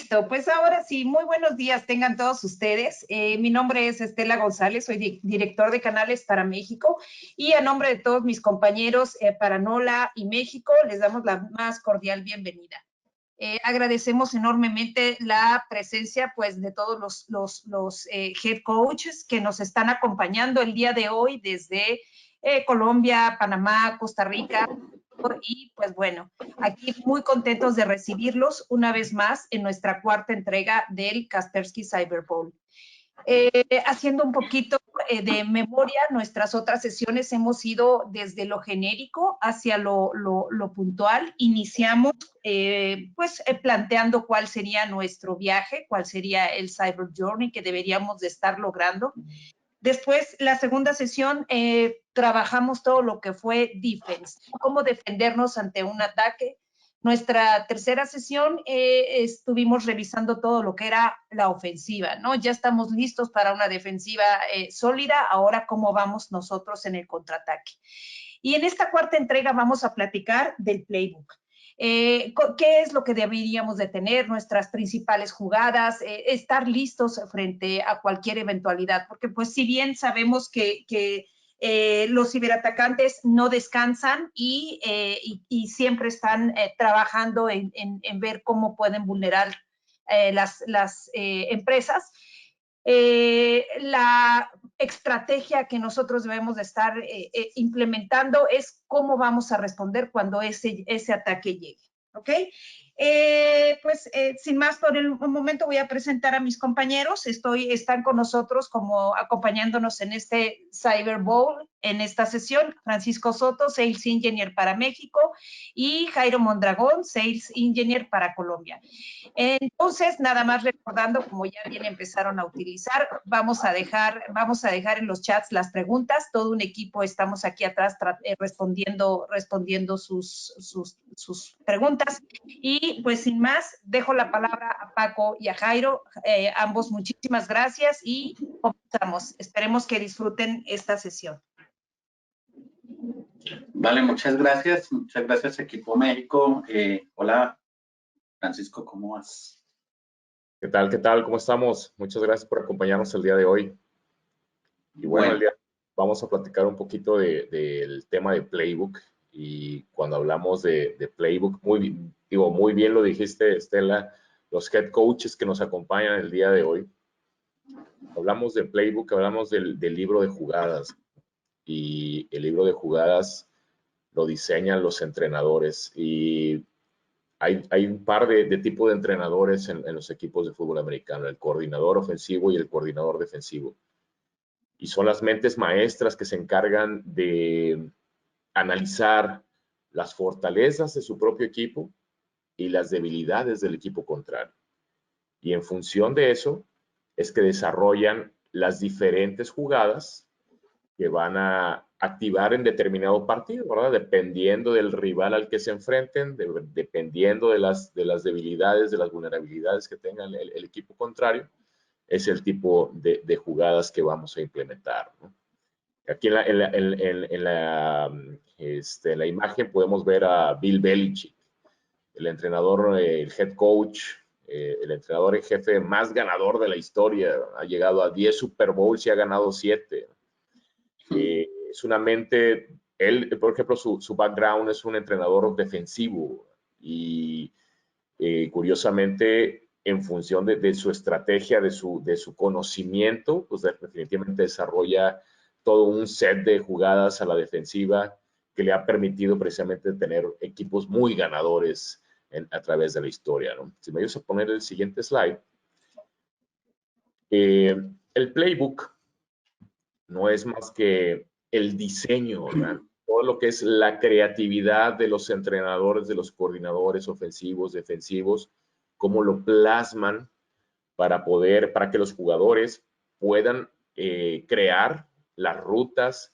Listo, pues ahora sí, muy buenos días tengan todos ustedes. Mi nombre es Estela González, soy director de canales para México y a nombre de todos mis compañeros para NOLA y México les damos la más cordial bienvenida. Agradecemos enormemente la presencia pues de todos los head coaches que nos están acompañando el día de hoy desde Colombia, Panamá, Costa Rica, y pues bueno, aquí muy contentos de recibirlos una vez más en nuestra cuarta entrega del Kaspersky Cyber Bowl. Haciendo un poquito de memoria, nuestras otras sesiones hemos ido desde lo genérico hacia lo puntual. Iniciamos planteando cuál sería nuestro viaje, cuál sería el Cyber Journey que deberíamos de estar logrando. Después, la segunda sesión, trabajamos todo lo que fue defense, cómo defendernos ante un ataque. Nuestra tercera sesión, estuvimos revisando todo lo que era la ofensiva, ¿no? Ya estamos listos para una defensiva sólida, ahora cómo vamos nosotros en el contraataque. Y en esta cuarta entrega vamos a platicar del playbook. ¿Qué es lo que deberíamos de tener? Nuestras principales jugadas, estar listos frente a cualquier eventualidad, porque pues si bien sabemos que los ciberatacantes no descansan y siempre están trabajando en ver cómo pueden vulnerar las empresas, la estrategia que nosotros debemos de estar implementando es cómo vamos a responder cuando ese ataque llegue, ¿ok? Sin más por el momento voy a presentar a mis compañeros. Están con nosotros como acompañándonos en este Cyber Bowl, en esta sesión, Francisco Soto, Sales Engineer para México, y Jairo Mondragón, Sales Engineer para Colombia. Entonces, nada más recordando, como ya bien empezaron a utilizar, vamos a dejar en los chats las preguntas. Todo un equipo estamos aquí atrás respondiendo sus preguntas. Y pues sin más, dejo la palabra a Paco y a Jairo. Ambos muchísimas gracias y comenzamos. Esperemos que disfruten esta sesión. Vale, muchas gracias. Muchas gracias, Equipo México. Hola, Francisco, ¿cómo vas? ¿Qué tal? ¿Qué tal? ¿Cómo estamos? Muchas gracias por acompañarnos el día de hoy. Y bueno, vamos a platicar un poquito del tema de Playbook. Y cuando hablamos de Playbook, muy bien lo dijiste, Estela, los head coaches que nos acompañan el día de hoy. Hablamos de Playbook, hablamos del libro de jugadas. Y el libro de jugadas lo diseñan los entrenadores. Y hay un par de tipos de entrenadores en los equipos de fútbol americano, el coordinador ofensivo y el coordinador defensivo. Y son las mentes maestras que se encargan de analizar las fortalezas de su propio equipo y las debilidades del equipo contrario. Y en función de eso es que desarrollan las diferentes jugadas que van a activar en determinado partido, ¿verdad? Dependiendo del rival al que se enfrenten, dependiendo de las debilidades, de las vulnerabilidades que tenga el equipo contrario, es el tipo de jugadas que vamos a implementar, ¿no? Aquí en la imagen podemos ver a Bill Belichick, el entrenador, el head coach, el entrenador en jefe más ganador de la historia. Ha llegado a 10 Super Bowls y ha ganado 7. Es una mente, él, por ejemplo, su background es un entrenador defensivo y curiosamente, en función de su estrategia, de su conocimiento, pues definitivamente desarrolla todo un set de jugadas a la defensiva que le ha permitido precisamente tener equipos muy ganadores a través de la historia, ¿no? Si me ayudas a poner el siguiente slide. El playbook no es más que el diseño, ¿verdad? Todo lo que es la creatividad de los entrenadores, de los coordinadores ofensivos, defensivos, cómo lo plasman para que los jugadores puedan crear las rutas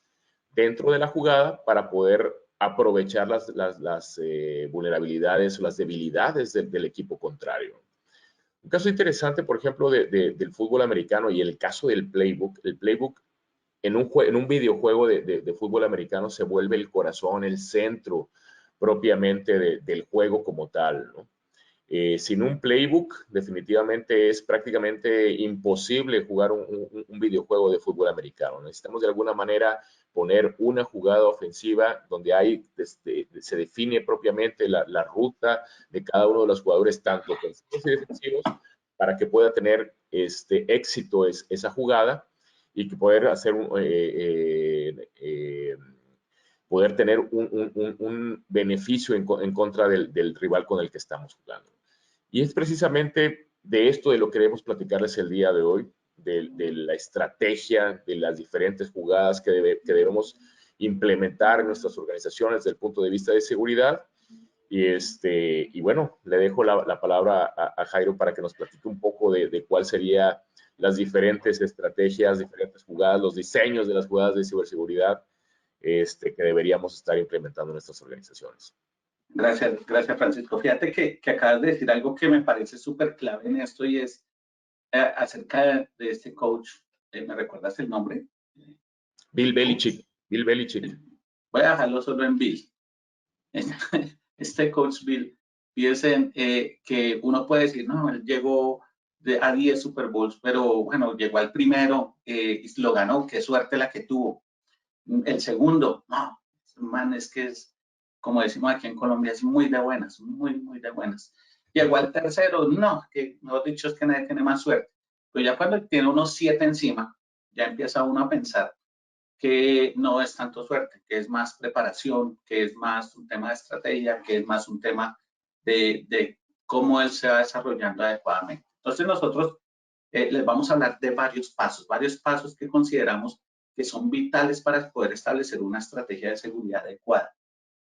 dentro de la jugada para poder aprovechar las vulnerabilidades o las debilidades del equipo contrario. Un caso interesante, por ejemplo, del fútbol americano y el caso del playbook. El playbook en un videojuego de fútbol americano se vuelve el corazón, el centro propiamente del juego como tal, ¿no? Sin un playbook, definitivamente es prácticamente imposible jugar un videojuego de fútbol americano. Necesitamos de alguna manera poner una jugada ofensiva donde se define propiamente la ruta de cada uno de los jugadores, tanto ofensivos y defensivos, para que pueda tener éxito esa jugada y que poder hacer poder tener un beneficio en contra del rival con el que estamos jugando. Y es precisamente de esto de lo que queremos platicarles el día de hoy, de la estrategia, de las diferentes jugadas que debemos implementar en nuestras organizaciones desde el punto de vista de seguridad. Y bueno, le dejo la palabra a Jairo para que nos platique un poco de cuál serían las diferentes estrategias, diferentes jugadas, los diseños de las jugadas de ciberseguridad que deberíamos estar implementando en nuestras organizaciones. Gracias, Francisco. Fíjate que acabas de decir algo que me parece súper clave en esto y es acerca de este coach. ¿Me recuerdas el nombre? Bill Belichick. Bill Belichick. Voy a dejarlo solo en Bill. Este coach Bill, piensen que uno puede decir, no, él llegó a 10 Super Bowls, pero bueno, llegó al primero y lo ganó, qué suerte la que tuvo. El segundo, no, man, es que es, como decimos aquí en Colombia, es muy de buenas, muy de buenas. Llegó al tercero, no, que mejor dicho es que nadie tiene más suerte. Pero ya cuando tiene unos 7 encima, ya empieza uno a pensar que no es tanto suerte, que es más preparación, que es más un tema de estrategia, que es más un tema de cómo él se va desarrollando adecuadamente. Entonces nosotros les vamos a hablar de varios pasos que consideramos que son vitales para poder establecer una estrategia de seguridad adecuada.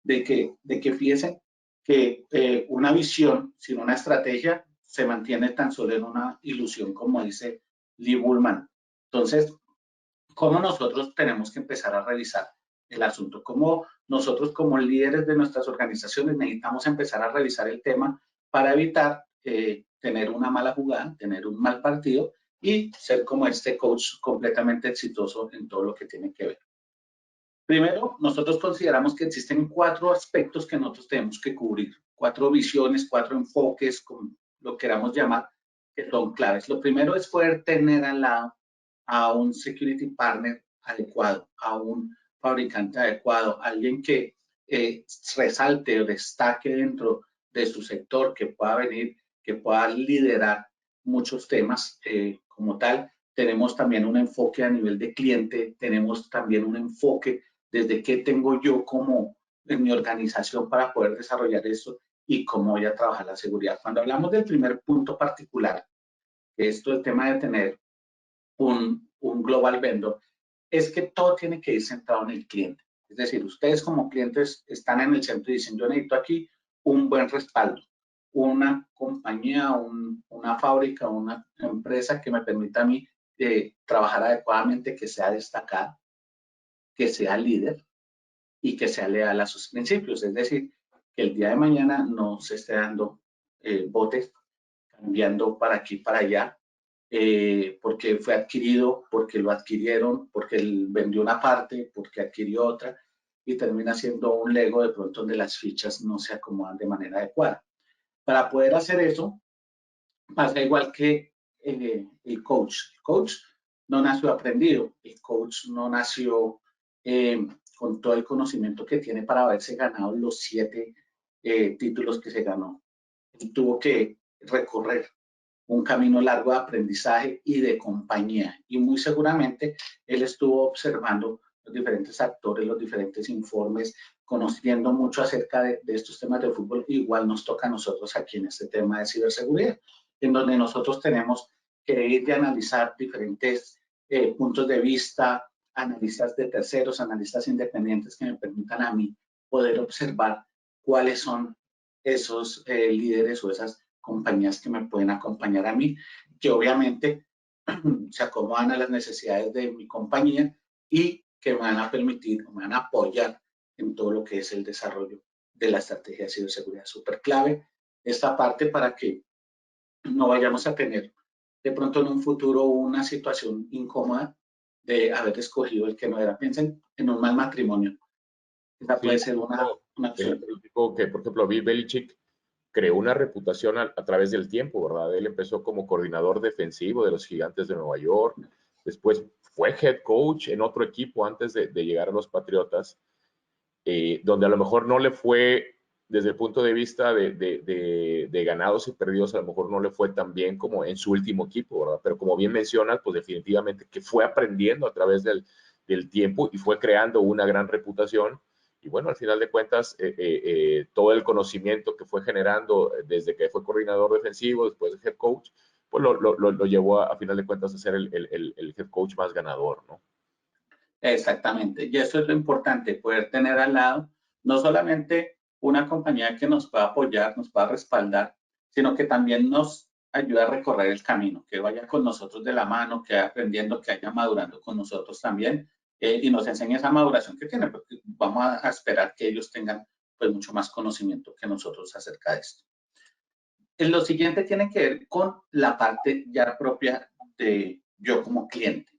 De que fíjense que una visión sin una estrategia se mantiene tan solo en una ilusión, como dice Lee Bullman. Entonces, ¿cómo nosotros tenemos que empezar a revisar el asunto? ¿Cómo nosotros como líderes de nuestras organizaciones necesitamos empezar a revisar el tema para evitar tener una mala jugada, tener un mal partido y ser como este coach completamente exitoso en todo lo que tiene que ver? Primero, nosotros consideramos que existen 4 aspectos que nosotros tenemos que cubrir, 4 visiones, 4 enfoques, como lo queramos llamar, que son claves. Lo primero es poder tener al lado a un security partner adecuado, a un fabricante adecuado, alguien que resalte o destaque dentro de su sector, que pueda venir, que pueda liderar muchos temas como tal. Tenemos también un enfoque a nivel de cliente, tenemos también un enfoque desde qué tengo yo como en mi organización para poder desarrollar eso y cómo voy a trabajar la seguridad. Cuando hablamos del primer punto particular, esto es el tema de tener un global vendor, es que todo tiene que ir centrado en el cliente. Es decir, ustedes como clientes están en el centro y dicen, yo necesito aquí un buen respaldo, una compañía, una fábrica, una empresa que me permita a mí trabajar adecuadamente, que sea destacada, que sea líder y que sea leal a sus principios. Es decir, que el día de mañana no se esté dando botes, cambiando para aquí, para allá, porque fue adquirido, porque lo adquirieron, porque él vendió una parte, porque adquirió otra, y termina siendo un Lego de pronto donde las fichas no se acomodan de manera adecuada. Para poder hacer eso, pasa igual que el coach. El coach no nació aprendido, el coach no nació con todo el conocimiento que tiene para haberse ganado los 7 títulos que se ganó. Él tuvo que recorrer un camino largo de aprendizaje y de compañía. Y muy seguramente él estuvo observando los diferentes actores, los diferentes informes, conociendo mucho acerca de estos temas de fútbol. Igual nos toca a nosotros aquí en este tema de ciberseguridad, en donde nosotros tenemos que ir de analizar diferentes puntos de vista, analistas de terceros, analistas independientes que me permitan a mí poder observar cuáles son esos líderes o esas compañías que me pueden acompañar a mí, que obviamente se acomodan a las necesidades de mi compañía y que me van a permitir, me van a apoyar en todo lo que es el desarrollo de la estrategia de ciberseguridad. Súper clave esta parte para que no vayamos a tener de pronto en un futuro una situación incómoda de haber escogido el que no era. Piensen en un mal matrimonio. Esa puede ser una opción. Que, por ejemplo, Bill Belichick creó una reputación a través del tiempo, ¿verdad? Él empezó como coordinador defensivo de los Gigantes de Nueva York, después fue head coach en otro equipo antes de llegar a los Patriotas, donde a lo mejor no le fue, desde el punto de vista de ganados y perdidos, a lo mejor no le fue tan bien como en su último equipo, ¿verdad? Pero como bien mencionas, pues definitivamente que fue aprendiendo a través del tiempo y fue creando una gran reputación. Y bueno, al final de cuentas, todo el conocimiento que fue generando desde que fue coordinador defensivo, después de head coach, pues lo llevó a final de cuentas a ser el head coach más ganador, ¿no? Exactamente, y eso es lo importante, poder tener al lado no solamente una compañía que nos pueda apoyar, nos pueda respaldar, sino que también nos ayuda a recorrer el camino, que vaya con nosotros de la mano, que vaya aprendiendo, que vaya madurando con nosotros también, y nos enseñe esa maduración que tiene, porque vamos a esperar que ellos tengan pues mucho más conocimiento que nosotros acerca de esto. Lo siguiente tiene que ver con la parte ya propia de yo como cliente.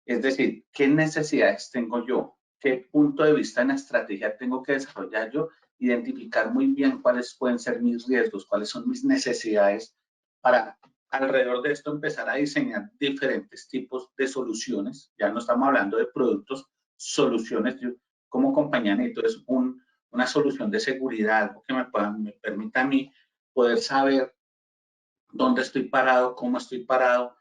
Es decir, ¿qué necesidades tengo yo? ¿Qué punto de vista en la estrategia tengo que desarrollar yo? Identificar muy bien cuáles pueden ser mis riesgos, cuáles son mis necesidades para alrededor de esto empezar a diseñar diferentes tipos de soluciones. Ya no estamos hablando de productos, soluciones. Yo como compañía necesito es una solución de seguridad, algo que me permita a mí poder saber dónde estoy parado, cómo estoy parado,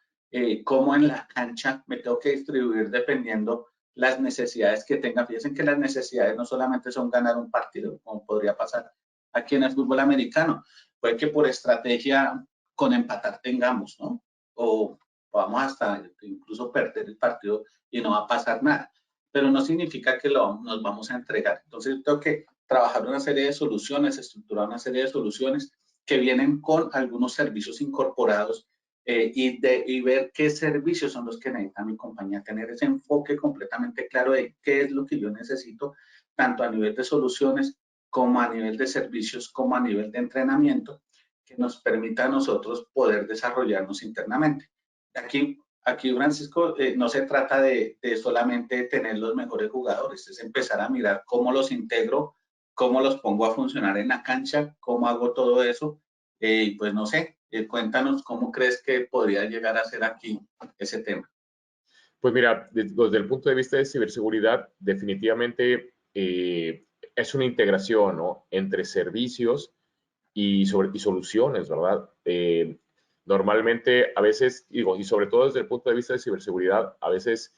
cómo en la cancha me tengo que distribuir dependiendo las necesidades que tenga. Fíjense que las necesidades no solamente son ganar un partido, como podría pasar aquí en el fútbol americano. Puede que por estrategia con empatar tengamos, ¿no? O vamos hasta incluso perder el partido y no va a pasar nada. Pero no significa que nos vamos a entregar. Entonces, tengo que trabajar una serie de soluciones, estructurar una serie de soluciones que vienen con algunos servicios incorporados y ver qué servicios son los que necesita mi compañía, tener ese enfoque completamente claro de qué es lo que yo necesito, tanto a nivel de soluciones como a nivel de servicios, como a nivel de entrenamiento, que nos permita a nosotros poder desarrollarnos internamente. Aquí, Francisco, no se trata de solamente tener los mejores jugadores, es empezar a mirar cómo los integro, cómo los pongo a funcionar en la cancha, cómo hago todo eso. Pues no sé, cuéntanos cómo crees que podría llegar a ser aquí ese tema. Pues mira, desde el punto de vista de ciberseguridad, definitivamente es una integración, ¿no?, entre servicios y soluciones, ¿verdad? Normalmente, a veces, digo, y sobre todo desde el punto de vista de ciberseguridad, a veces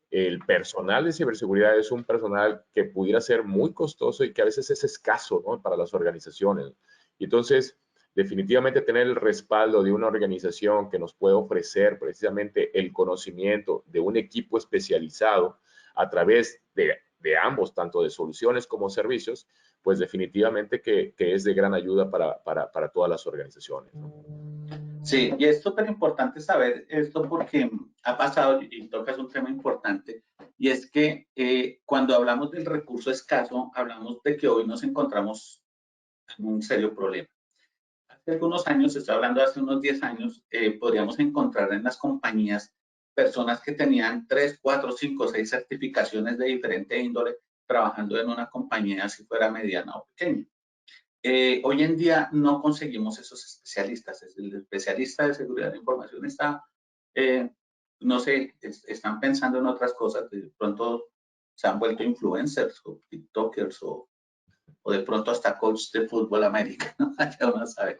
el personal de ciberseguridad es un personal que pudiera ser muy costoso y que a veces es escaso, ¿no?, para las organizaciones. Y entonces, definitivamente tener el respaldo de una organización que nos puede ofrecer precisamente el conocimiento de un equipo especializado a través de ambos, tanto de soluciones como servicios, pues definitivamente que es de gran ayuda para todas las organizaciones, ¿no? Sí, y es súper importante saber esto porque ha pasado y tocas un tema importante, y es que cuando hablamos del recurso escaso, hablamos de que hoy nos encontramos en un serio problema. Hace algunos años, estoy hablando de hace unos 10 años, podríamos encontrar en las compañías personas que tenían 3, 4, 5, 6 certificaciones de diferente índole trabajando en una compañía, si fuera mediana o pequeña. Hoy en día no conseguimos esos especialistas. El especialista de seguridad de información está, no sé, están pensando en otras cosas. De pronto se han vuelto influencers o tiktokers o de pronto hasta coach de fútbol americano. Ya uno sabe.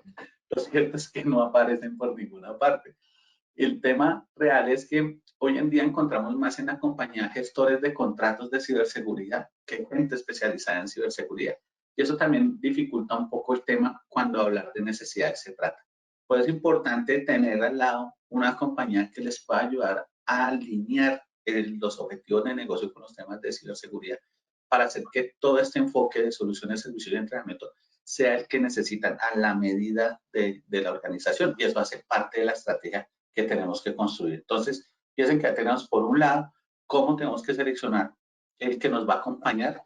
Lo cierto es que no aparecen por ninguna parte. El tema real es que hoy en día encontramos más en la compañía gestores de contratos de ciberseguridad que gente especializada en ciberseguridad. Y eso también dificulta un poco el tema cuando hablar de necesidades se trata. Pues es importante tener al lado una compañía que les pueda ayudar a alinear los objetivos de negocio con los temas de ciberseguridad para hacer que todo este enfoque de soluciones, servicios y entrenamiento sea el que necesitan a la medida de la organización. Y eso hace parte de la estrategia que tenemos que construir. Entonces, piensen que tenemos por un lado cómo tenemos que seleccionar el que nos va a acompañar.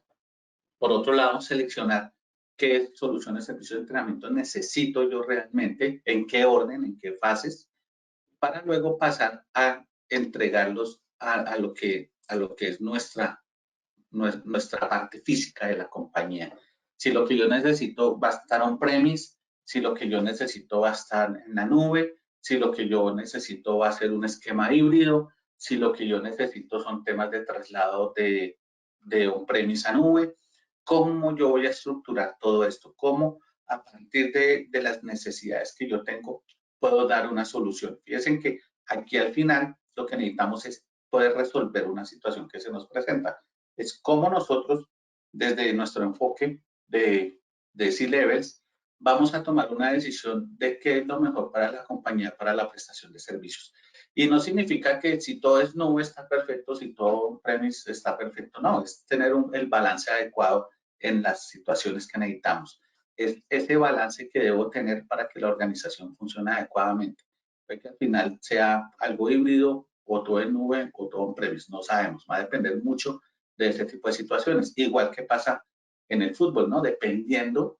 Por otro lado, seleccionar qué soluciones, servicios de entrenamiento necesito yo realmente, en qué orden, en qué fases, para luego pasar a entregarlos a lo que es nuestra parte física de la compañía. Si lo que yo necesito va a estar on-premise, si lo que yo necesito va a estar en la nube, si lo que yo necesito va a ser un esquema híbrido, si lo que yo necesito son temas de traslado de on-premise a nube. ¿Cómo yo voy a estructurar todo esto? ¿Cómo a partir de las necesidades que yo tengo puedo dar una solución? Fíjense que aquí al final lo que necesitamos es poder resolver una situación que se nos presenta. Es cómo nosotros, desde nuestro enfoque de C-Levels, vamos a tomar una decisión de qué es lo mejor para la compañía, para la prestación de servicios. Y no significa que si todo es nube está perfecto, si todo on-premise está perfecto, no, es tener el balance adecuado en las situaciones que necesitamos. Es ese balance que debo tener para que la organización funcione adecuadamente. Puede que al final sea algo híbrido, o todo en nube, o todo on-premise, no sabemos, va a depender mucho de ese tipo de situaciones. Igual que pasa en el fútbol, ¿no? Dependiendo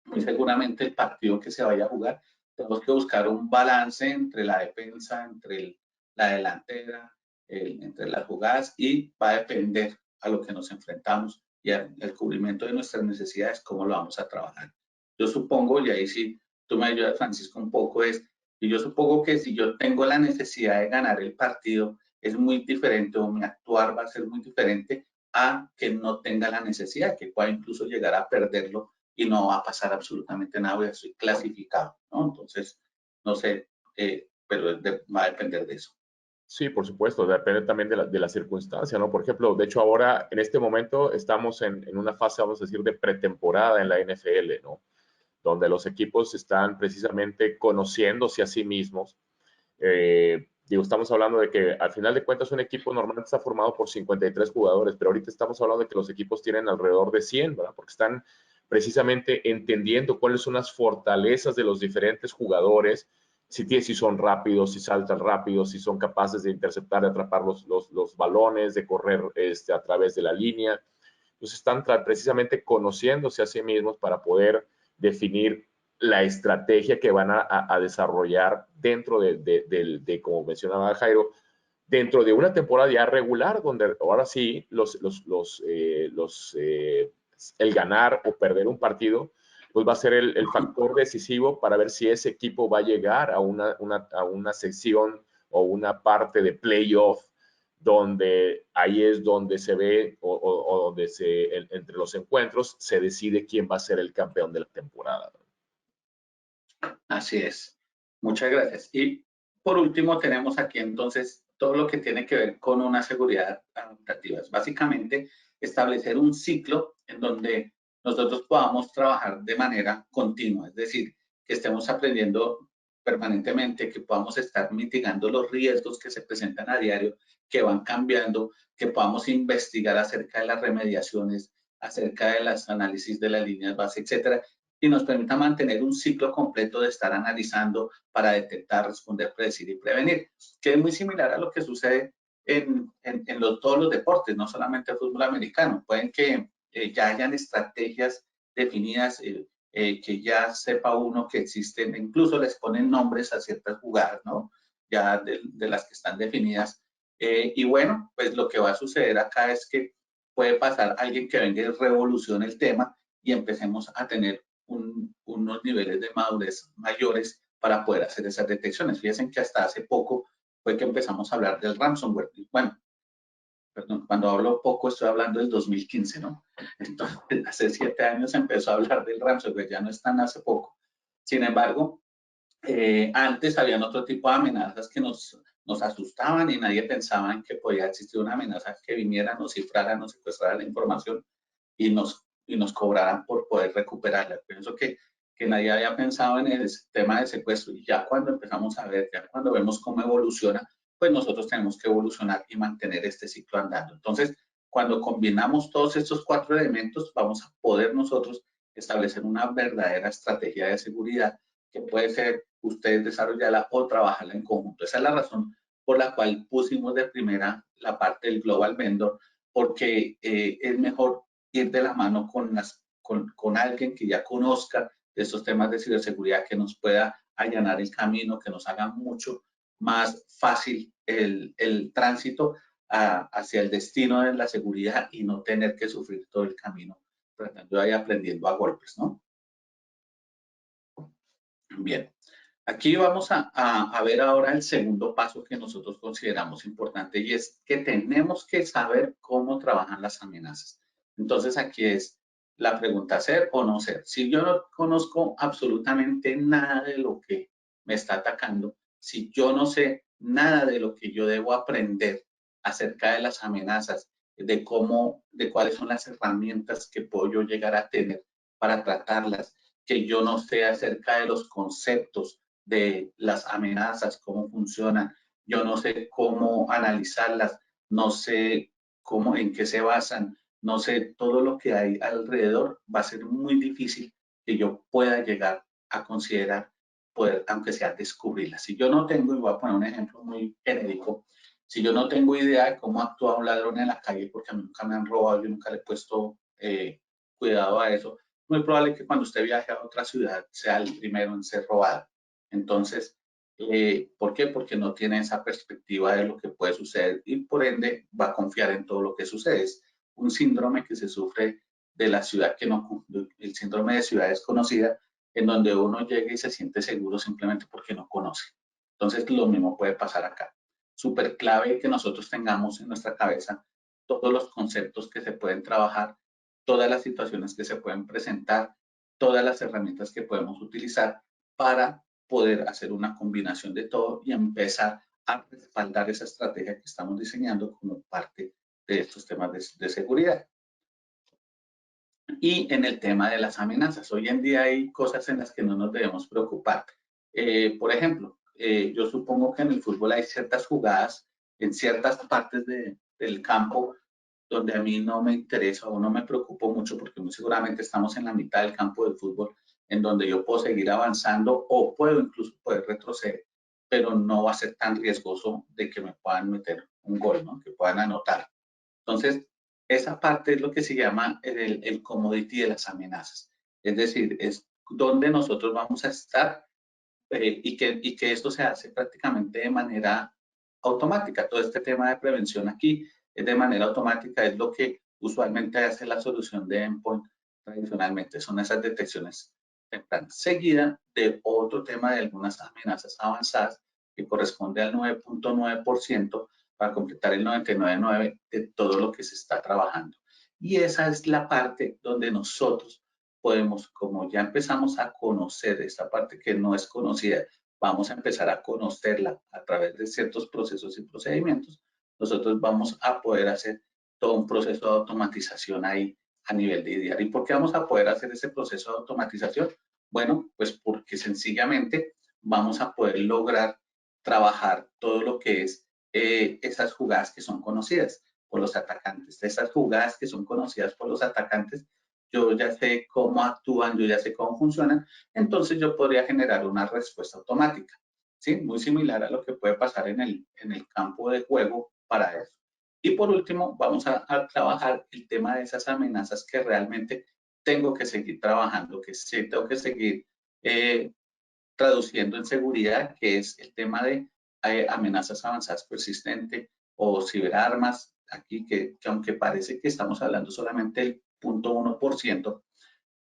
muy seguramente el partido que se vaya a jugar, tenemos que buscar un balance entre la defensa, entre la delantera, entre las jugadas, y va a depender a lo que nos enfrentamos y al cubrimiento de nuestras necesidades, cómo lo vamos a trabajar. Yo supongo, y ahí sí tú me ayudas, Francisco, un poco, y yo supongo que si yo tengo la necesidad de ganar el partido, es muy diferente, o mi actuar va a ser muy diferente a que no tenga la necesidad, que pueda incluso llegar a perderlo y no va a pasar absolutamente nada, ya estoy clasificado, ¿no? Entonces, no sé, pero va a depender de eso. Sí, por supuesto, depende también de la circunstancia, ¿no? Por ejemplo, de hecho ahora, en este momento, estamos en una fase, vamos a decir, de pretemporada en la NFL, ¿no? Donde los equipos están precisamente conociéndose a sí mismos. Digo, estamos hablando de que al final de cuentas un equipo normalmente está formado por 53 jugadores, pero ahorita estamos hablando de que los equipos tienen alrededor de 100, ¿verdad? Porque están precisamente entendiendo cuáles son las fortalezas de los diferentes jugadores, si son rápidos, si saltan rápido, si son capaces de interceptar, de atrapar los balones, de correr a través de la línea. Entonces están precisamente conociéndose a sí mismos para poder definir la estrategia que van a desarrollar dentro de, como mencionaba Jairo, dentro de una temporada ya regular, donde ahora sí el ganar o perder un partido, pues va a ser el factor decisivo para ver si ese equipo va a llegar a una sección o una parte de playoff, donde ahí es donde se ve o donde entre los encuentros se decide quién va a ser el campeón de la temporada. Así es. Muchas gracias. Y por último tenemos aquí entonces todo lo que tiene que ver con una seguridad adaptativa. Es básicamente establecer un ciclo en donde nosotros podamos trabajar de manera continua, es decir, que estemos aprendiendo permanentemente, que podamos estar mitigando los riesgos que se presentan a diario, que van cambiando, que podamos investigar acerca de las remediaciones, acerca de los análisis de las líneas base, etcétera, y nos permita mantener un ciclo completo de estar analizando para detectar, responder, predecir y prevenir, que es muy similar a lo que sucede en todos los deportes, no solamente el fútbol americano. Pueden que ya hayan estrategias definidas, que ya sepa uno que existen, incluso les ponen nombres a ciertas jugadas, ¿no? Ya de las que están definidas. Y bueno, pues lo que va a suceder acá es que puede pasar alguien que venga y revolucione el tema y empecemos a tener unos niveles de madurez mayores para poder hacer esas detecciones. Fíjense que hasta hace poco fue que empezamos a hablar del ransomware. Bueno, perdón, cuando hablo poco estoy hablando del 2015, ¿no? Entonces, hace 7 años empezó a hablar del ransomware, ya no es tan hace poco. Sin embargo, antes habían otro tipo de amenazas que nos asustaban y nadie pensaba en que podía existir una amenaza que viniera, nos cifrara, nos secuestrara la información y nos cobraran por poder recuperarla. Pienso que nadie había pensado en el tema de secuestro, y ya cuando empezamos a ver, ya cuando vemos cómo evoluciona, pues nosotros tenemos que evolucionar y mantener este ciclo andando. Entonces, cuando combinamos todos estos 4 elementos, vamos a poder nosotros establecer una verdadera estrategia de seguridad que puede ser ustedes desarrollarla o trabajarla en conjunto. Esa es la razón por la cual pusimos de primera la parte del Global Vendor, porque es mejor ir de la mano con alguien que ya conozca de estos temas de ciberseguridad, que nos pueda allanar el camino, que nos haga mucho más fácil el tránsito hacia el destino de la seguridad y no tener que sufrir todo el camino tratando de ir aprendiendo a golpes, ¿no? Bien, aquí vamos a ver ahora el segundo paso que nosotros consideramos importante y es que tenemos que saber cómo trabajan las amenazas. Entonces aquí es la pregunta, ser o no ser. Si yo no conozco absolutamente nada de lo que me está atacando, si yo no sé nada de lo que yo debo aprender acerca de las amenazas, de cómo, de cuáles son las herramientas que puedo yo llegar a tener para tratarlas, que yo no sé acerca de los conceptos de las amenazas, cómo funcionan, yo no sé cómo analizarlas, no sé cómo, en qué se basan, no sé todo lo que hay alrededor, va a ser muy difícil que yo pueda llegar a considerar, poder, aunque sea descubrirlas. Si yo no tengo, y voy a poner un ejemplo muy genérico, si yo no tengo idea de cómo actúa un ladrón en la calle, porque a mí nunca me han robado, yo nunca le he puesto cuidado a eso, muy probable que cuando usted viaje a otra ciudad sea el primero en ser robado. Entonces, ¿por qué? Porque no tiene esa perspectiva de lo que puede suceder y por ende va a confiar en todo lo que sucede. Es un síndrome que se sufre de la ciudad que no, el síndrome de ciudad desconocida, en donde uno llega y se siente seguro simplemente porque no conoce. Entonces, lo mismo puede pasar acá. Súper clave que nosotros tengamos en nuestra cabeza todos los conceptos que se pueden trabajar, todas las situaciones que se pueden presentar, todas las herramientas que podemos utilizar para poder hacer una combinación de todo y empezar a respaldar esa estrategia que estamos diseñando como parte de estos temas de seguridad. Y en el tema de las amenazas, hoy en día hay cosas en las que no nos debemos preocupar. Por ejemplo, yo supongo que en el fútbol hay ciertas jugadas en ciertas partes del campo donde a mí no me interesa o no me preocupo mucho porque muy seguramente estamos en la mitad del campo del fútbol en donde yo puedo seguir avanzando o puedo incluso poder retroceder, pero no va a ser tan riesgoso de que me puedan meter un gol, ¿no? Que puedan anotar. Entonces, esa parte es lo que se llama el commodity de las amenazas. Es decir, es donde nosotros vamos a estar y que esto se hace prácticamente de manera automática. Todo este tema de prevención aquí es de manera automática, es lo que usualmente hace la solución de endpoint tradicionalmente, son esas detecciones tempranas, seguida de otro tema de algunas amenazas avanzadas que corresponde al 9.9% para completar el 99.9% de todo lo que se está trabajando. Y esa es la parte donde nosotros podemos, como ya empezamos a conocer esta parte que no es conocida, vamos a empezar a conocerla a través de ciertos procesos y procedimientos, nosotros vamos a poder hacer todo un proceso de automatización ahí a nivel de IDR. ¿Y por qué vamos a poder hacer ese proceso de automatización? Bueno, pues porque sencillamente vamos a poder lograr trabajar todo lo que es esas jugadas que son conocidas por los atacantes. Esas jugadas que son conocidas por los atacantes, yo ya sé cómo actúan, yo ya sé cómo funcionan, entonces yo podría generar una respuesta automática, ¿sí? Muy similar a lo que puede pasar en el campo de juego para eso. Y por último, vamos a trabajar el tema de esas amenazas que realmente tengo que seguir trabajando, que sí tengo que seguir traduciendo en seguridad, que es el tema de amenazas avanzadas persistentes o ciberarmas, aquí que aunque parece que estamos hablando solamente del 0.1%,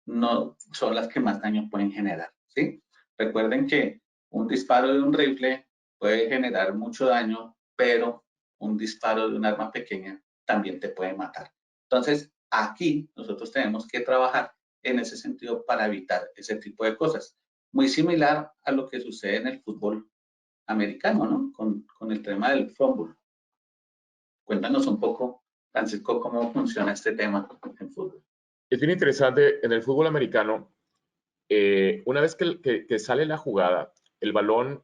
no son las que más daño pueden generar, ¿sí? Recuerden que un disparo de un rifle puede generar mucho daño, pero un disparo de un arma pequeña también te puede matar. Entonces, aquí nosotros tenemos que trabajar en ese sentido para evitar ese tipo de cosas. Muy similar a lo que sucede en el fútbol americano, ¿no? Con el tema del fumble. Cuéntanos un poco, Francisco, cómo funciona este tema en fútbol. Es bien interesante, en el fútbol americano, una vez que sale la jugada, el balón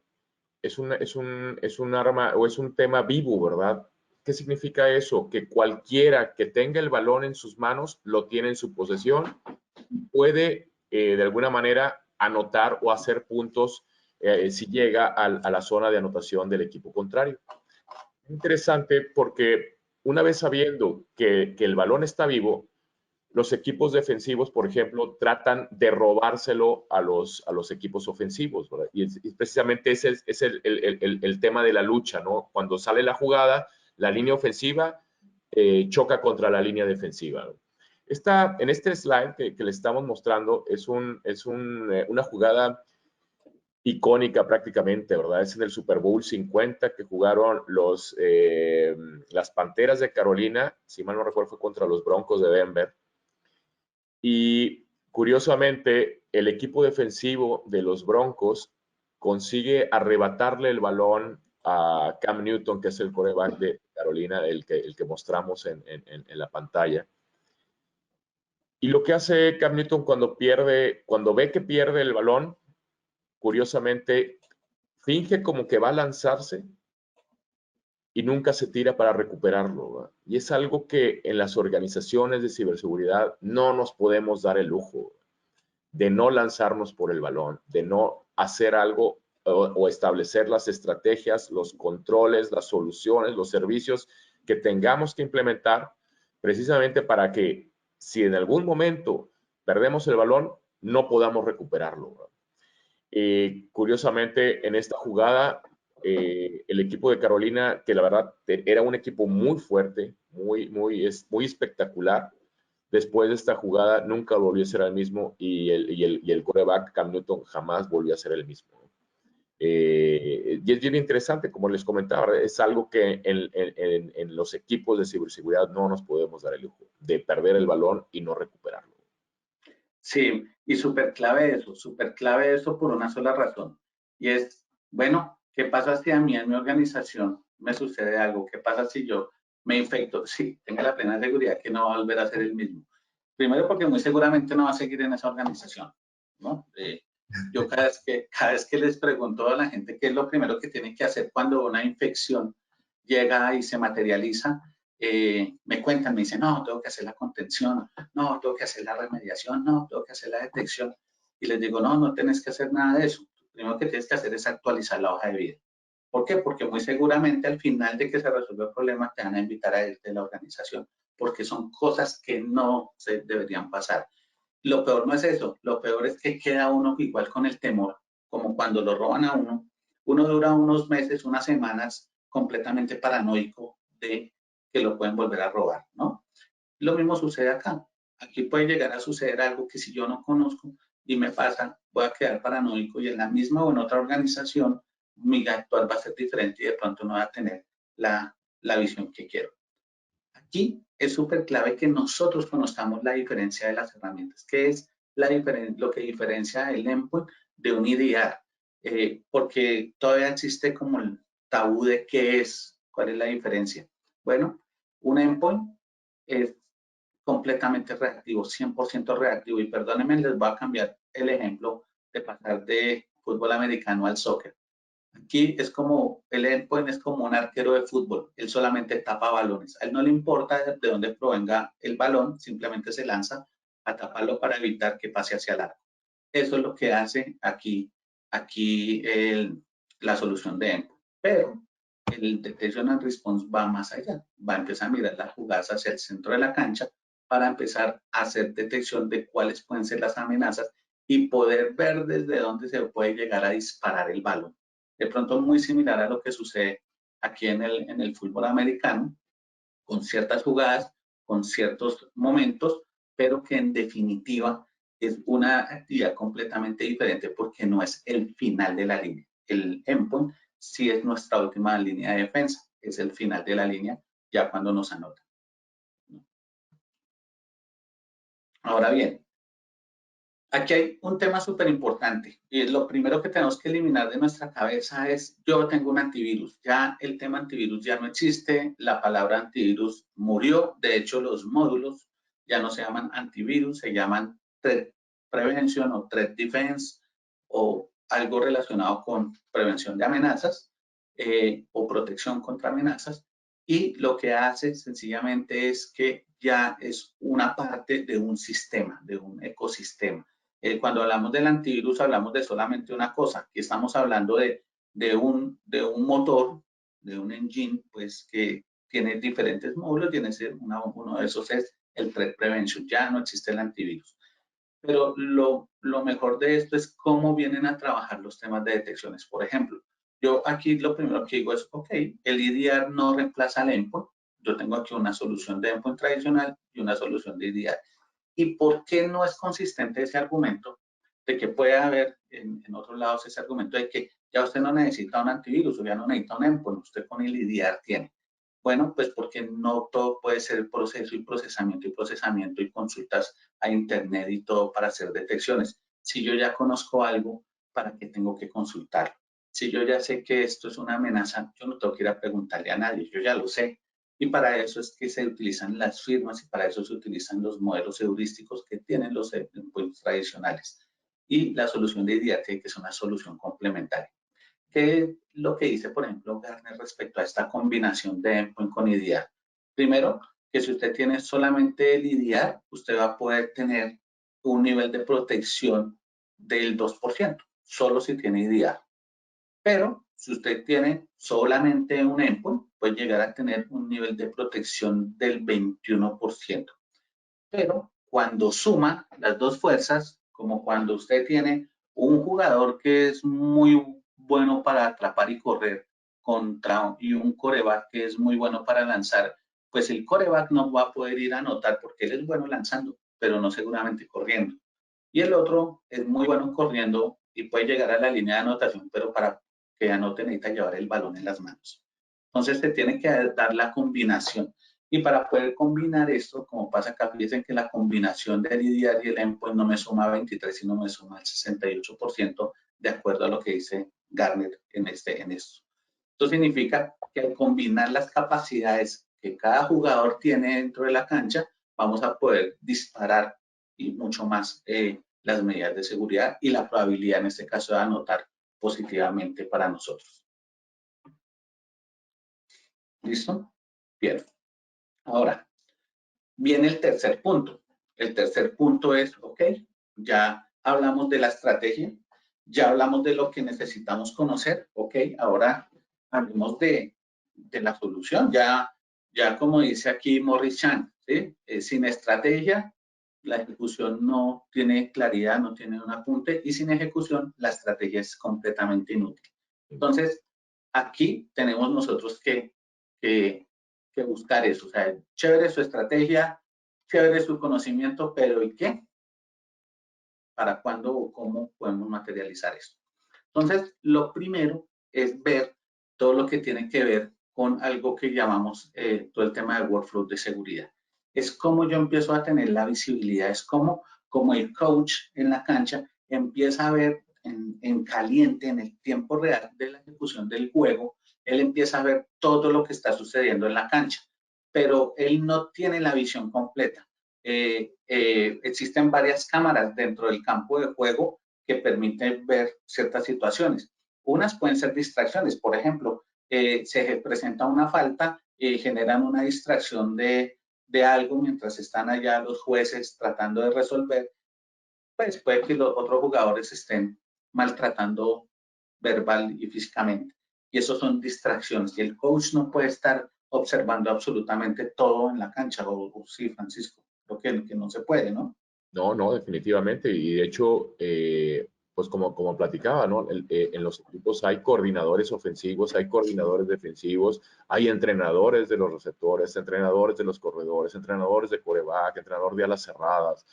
es un arma o es un tema vivo, ¿verdad? ¿Qué significa eso? Que cualquiera que tenga el balón en sus manos lo tiene en su posesión y puede de alguna manera anotar o hacer puntos si llega a la zona de anotación del equipo contrario. Interesante porque una vez sabiendo que el balón está vivo, los equipos defensivos, por ejemplo, tratan de robárselo a los equipos ofensivos, ¿verdad? Y precisamente ese es el tema de la lucha, ¿no? Cuando sale la jugada, la línea ofensiva choca contra la línea defensiva, ¿no? En este slide que le estamos mostrando es una jugada icónica prácticamente, ¿verdad? Es en el Super Bowl 50 que jugaron las Panteras de Carolina, si mal no recuerdo fue contra los Broncos de Denver. Y curiosamente, el equipo defensivo de los Broncos consigue arrebatarle el balón a Cam Newton, que es el quarterback de Carolina, el que mostramos en la pantalla. Y lo que hace Cam Newton cuando ve que pierde el balón, curiosamente, finge como que va a lanzarse y nunca se tira para recuperarlo, ¿verdad? Y es algo que en las organizaciones de ciberseguridad no nos podemos dar el lujo de no lanzarnos por el balón, de no hacer algo o establecer las estrategias, los controles, las soluciones, los servicios que tengamos que implementar precisamente para que si en algún momento perdemos el balón, no podamos recuperarlo, ¿verdad? Curiosamente, en esta jugada, el equipo de Carolina, que la verdad era un equipo muy fuerte, muy espectacular, después de esta jugada nunca volvió a ser el mismo y el quarterback Cam Newton jamás volvió a ser el mismo. Y es bien interesante, como les comentaba, es algo que en los equipos de ciberseguridad no nos podemos dar el lujo de perder el balón y no recuperarlo. Sí, y súper clave eso por una sola razón. Y es, bueno, ¿qué pasa si a mí en mi organización me sucede algo? ¿Qué pasa si yo me infecto? Sí, tenga la plena seguridad que no va a volver a ser el mismo. Primero porque muy seguramente no va a seguir en esa organización, ¿no? Yo cada vez que les pregunto a la gente qué es lo primero que tiene que hacer cuando una infección llega y se materializa, me cuentan, me dicen, no, tengo que hacer la contención, no, tengo que hacer la remediación, no, tengo que hacer la detección. Y les digo, no, no tienes que hacer nada de eso. Lo primero que tienes que hacer es actualizar la hoja de vida. ¿Por qué? Porque muy seguramente al final de que se resuelva el problema te van a invitar a irte de la organización, porque son cosas que no se deberían pasar. Lo peor no es eso, lo peor es que queda uno igual con el temor, como cuando lo roban a uno. Uno dura unos meses, unas semanas completamente paranoico de que lo pueden volver a robar, ¿no? Lo mismo sucede acá. Aquí puede llegar a suceder algo que si yo no conozco y me pasa, voy a quedar paranoico y en la misma o en otra organización mi actual va a ser diferente y de pronto no va a tener la visión que quiero. Aquí es súper clave que nosotros conozcamos la diferencia de las herramientas, que es lo que diferencia el endpoint de un IDR, porque todavía existe como el tabú de qué es, cuál es la diferencia. Bueno, un endpoint es completamente reactivo, 100% reactivo, y perdónenme, les voy a cambiar el ejemplo de pasar de fútbol americano al soccer. Aquí es como, el endpoint es como un arquero de fútbol, él solamente tapa balones, a él no le importa de dónde provenga el balón, simplemente se lanza a taparlo para evitar que pase hacia el arco. Eso es lo que hace aquí la solución de endpoint. Pero el Detection and Response va más allá, va a empezar a mirar las jugadas hacia el centro de la cancha para empezar a hacer detección de cuáles pueden ser las amenazas y poder ver desde dónde se puede llegar a disparar el balón. De pronto muy similar a lo que sucede aquí en el fútbol americano, con ciertas jugadas, con ciertos momentos, pero que en definitiva es una actividad completamente diferente porque no es el final de la línea. El endpoint sí es nuestra última línea de defensa, es el final de la línea ya cuando nos anotan. Ahora bien, aquí hay un tema súper importante y lo primero que tenemos que eliminar de nuestra cabeza es yo tengo un antivirus, ya el tema antivirus ya no existe, la palabra antivirus murió, de hecho los módulos ya no se llaman antivirus, se llaman Threat Prevention o Threat Defense o algo relacionado con prevención de amenazas o protección contra amenazas, y lo que hace sencillamente es que ya es una parte de un sistema, de un ecosistema. Cuando hablamos del antivirus hablamos de solamente una cosa, aquí estamos hablando de un motor, de un engine, pues que tiene diferentes módulos, uno de esos es el Threat Prevention, ya no existe el antivirus. Pero lo mejor de esto es cómo vienen a trabajar los temas de detecciones. Por ejemplo, yo aquí lo primero que digo es, ok, el EDR no reemplaza al endpoint. Yo tengo aquí una solución de endpoint tradicional y una solución de EDR. ¿Y por qué no es consistente ese argumento? de que puede haber en otros lados ese argumento de que ya usted no necesita un antivirus o ya no necesita un endpoint, usted con el IDR tiene. Bueno, pues porque no todo puede ser el proceso y procesamiento y consultas a internet y todo para hacer detecciones. Si yo ya conozco algo, ¿para qué tengo que consultar? Si yo ya sé que esto es una amenaza, yo no tengo que ir a preguntarle a nadie, yo ya lo sé. Y para eso es que se utilizan las firmas y para eso se utilizan los modelos heurísticos que tienen los endpoints tradicionales. Y la solución de IDR que es una solución complementaria. ¿Qué es lo que dice, por ejemplo, Gartner respecto a esta combinación de endpoint con IDR? Primero, que si usted tiene solamente el IDR, usted va a poder tener un nivel de protección del 2%, solo si tiene IDR. Pero si usted tiene solamente un endpoint, puede llegar a tener un nivel de protección del 21%. Pero cuando suma las dos fuerzas, como cuando usted tiene un jugador que es muy bueno para atrapar y correr y un quarterback que es muy bueno para lanzar, pues el quarterback no va a poder ir a anotar porque él es bueno lanzando, pero no seguramente corriendo. Y el otro es muy bueno corriendo y puede llegar a la línea de anotación, pero para que anote necesita llevar el balón en las manos. Entonces se tiene que dar la combinación. Y para poder combinar esto, como pasa acá, fíjense que la combinación del IDR y el endpoint no me suma 23, sino me suma el 68%, de acuerdo a lo que dice Gartner en esto. Esto significa que al combinar las capacidades que cada jugador tiene dentro de la cancha, vamos a poder disparar y mucho más las medidas de seguridad y la probabilidad en este caso de anotar positivamente para nosotros. ¿Listo? Bien. Ahora, viene el tercer punto. El tercer punto es, ok, ya hablamos de la estrategia, ya hablamos de lo que necesitamos conocer, ok, ahora hablemos de la solución. Ya como dice aquí Morris Chan, ¿sí? Sin estrategia, la ejecución no tiene claridad, no tiene un apunte, y sin ejecución, la estrategia es completamente inútil. Entonces, aquí tenemos nosotros que buscar eso. O sea, chévere su estrategia, chévere su conocimiento, pero ¿y qué? ¿Para cuándo o cómo podemos materializar esto? Entonces, lo primero es ver todo lo que tiene que ver con algo que llamamos todo el tema de workflow de seguridad. Es como yo empiezo a tener la visibilidad, es como el coach en la cancha empieza a ver en caliente, en el tiempo real de la ejecución del juego, él empieza a ver todo lo que está sucediendo en la cancha, pero él no tiene la visión completa. Existen varias cámaras dentro del campo de juego que permiten ver ciertas situaciones. Unas pueden ser distracciones, por ejemplo, se presenta una falta y generan una distracción de algo mientras están allá los jueces tratando de resolver, pues puede que los otros jugadores estén maltratando verbal y físicamente. Y eso son distracciones. Y el coach no puede estar observando absolutamente todo en la cancha. O sí, Francisco, creo que no se puede, ¿no? No, definitivamente. Y de hecho, pues como platicaba, ¿no? En los equipos hay coordinadores ofensivos, hay coordinadores defensivos, hay entrenadores de los receptores, entrenadores de los corredores, entrenadores de quarterback, entrenador de alas cerradas,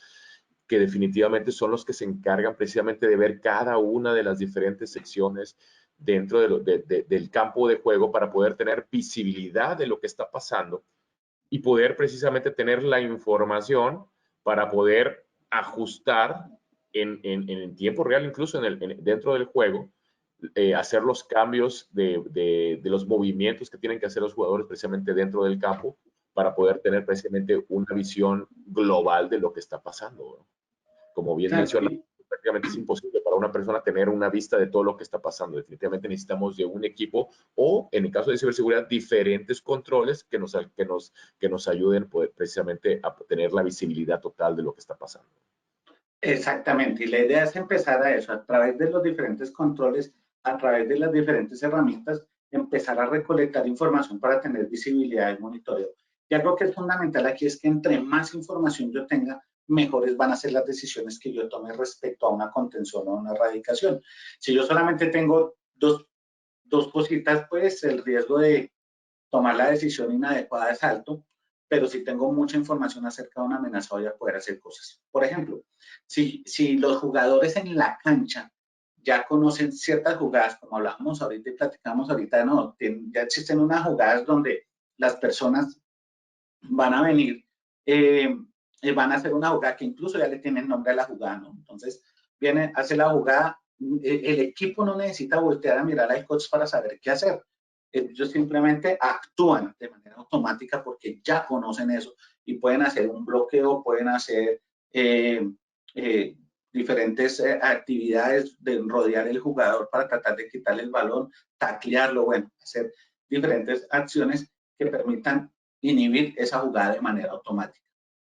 que definitivamente son los que se encargan precisamente de ver cada una de las diferentes secciones dentro del campo de juego para poder tener visibilidad de lo que está pasando y poder precisamente tener la información para poder ajustar en tiempo real, incluso dentro del juego, hacer los cambios de los movimientos que tienen que hacer los jugadores precisamente dentro del campo para poder tener precisamente una visión global de lo que está pasando, ¿no? Como bien menciona, prácticamente es imposible para una persona tener una vista de todo lo que está pasando. Definitivamente necesitamos de un equipo o, en el caso de ciberseguridad, diferentes controles que nos ayuden poder, precisamente a tener la visibilidad total de lo que está pasando. Exactamente, y la idea es empezar a eso, a través de los diferentes controles, a través de las diferentes herramientas, empezar a recolectar información para tener visibilidad y monitoreo. Y algo que es fundamental aquí es que entre más información yo tenga, mejores van a ser las decisiones que yo tome respecto a una contención o una erradicación. Si yo solamente tengo dos cositas, pues el riesgo de tomar la decisión inadecuada es alto, pero si tengo mucha información acerca de una amenaza voy a poder hacer cosas. Por ejemplo, si los jugadores en la cancha ya conocen ciertas jugadas, como hablábamos ahorita y platicamos ahorita, no, ya existen unas jugadas donde las personas van a venir, van a hacer una jugada que incluso ya le tienen nombre a la jugada, ¿no? Entonces, viene, hace la jugada, el equipo no necesita voltear a mirar al coach para saber qué hacer. Ellos simplemente actúan de manera automática porque ya conocen eso y pueden hacer un bloqueo, pueden hacer diferentes actividades de rodear el jugador para tratar de quitarle el balón, taclearlo, bueno, hacer diferentes acciones que permitan inhibir esa jugada de manera automática.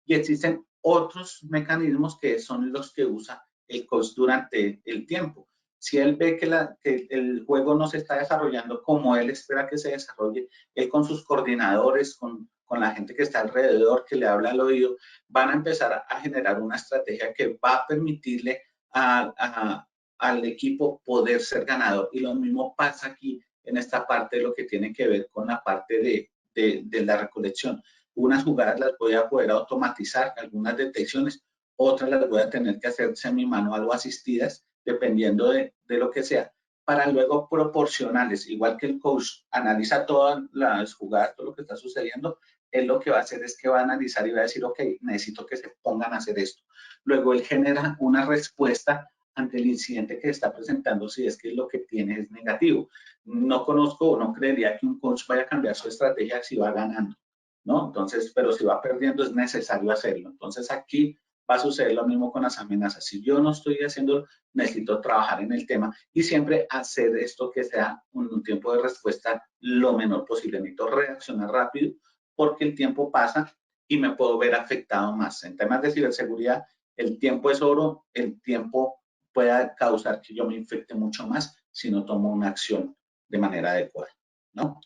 Y existen otros mecanismos que son los que usa el coach durante el tiempo. Si él ve que el juego no se está desarrollando como él espera que se desarrolle, él con sus coordinadores, con la gente que está alrededor, que le habla al oído, van a empezar a generar una estrategia que va a permitirle al equipo poder ser ganador. Y lo mismo pasa aquí en esta parte de lo que tiene que ver con la parte de la recolección. Unas jugadas las voy a poder automatizar, algunas detecciones, otras las voy a tener que hacer semi-manual o asistidas, dependiendo de lo que sea, para luego proporcionarles, igual que el coach analiza todas las jugadas, todo lo que está sucediendo, él lo que va a hacer es que va a analizar y va a decir, ok, necesito que se pongan a hacer esto. Luego él genera una respuesta ante el incidente que está presentando si es que lo que tiene es negativo. No conozco o no creería que un coach vaya a cambiar su estrategia si va ganando, ¿no? Entonces, pero si va perdiendo es necesario hacerlo. Entonces aquí va a suceder lo mismo con las amenazas. Si yo no estoy haciendo, necesito trabajar en el tema y siempre hacer esto que sea un tiempo de respuesta lo menor posible. Necesito reaccionar rápido porque el tiempo pasa y me puedo ver afectado más. En temas de ciberseguridad, el tiempo es oro, el tiempo puede causar que yo me infecte mucho más si no tomo una acción de manera adecuada, ¿no?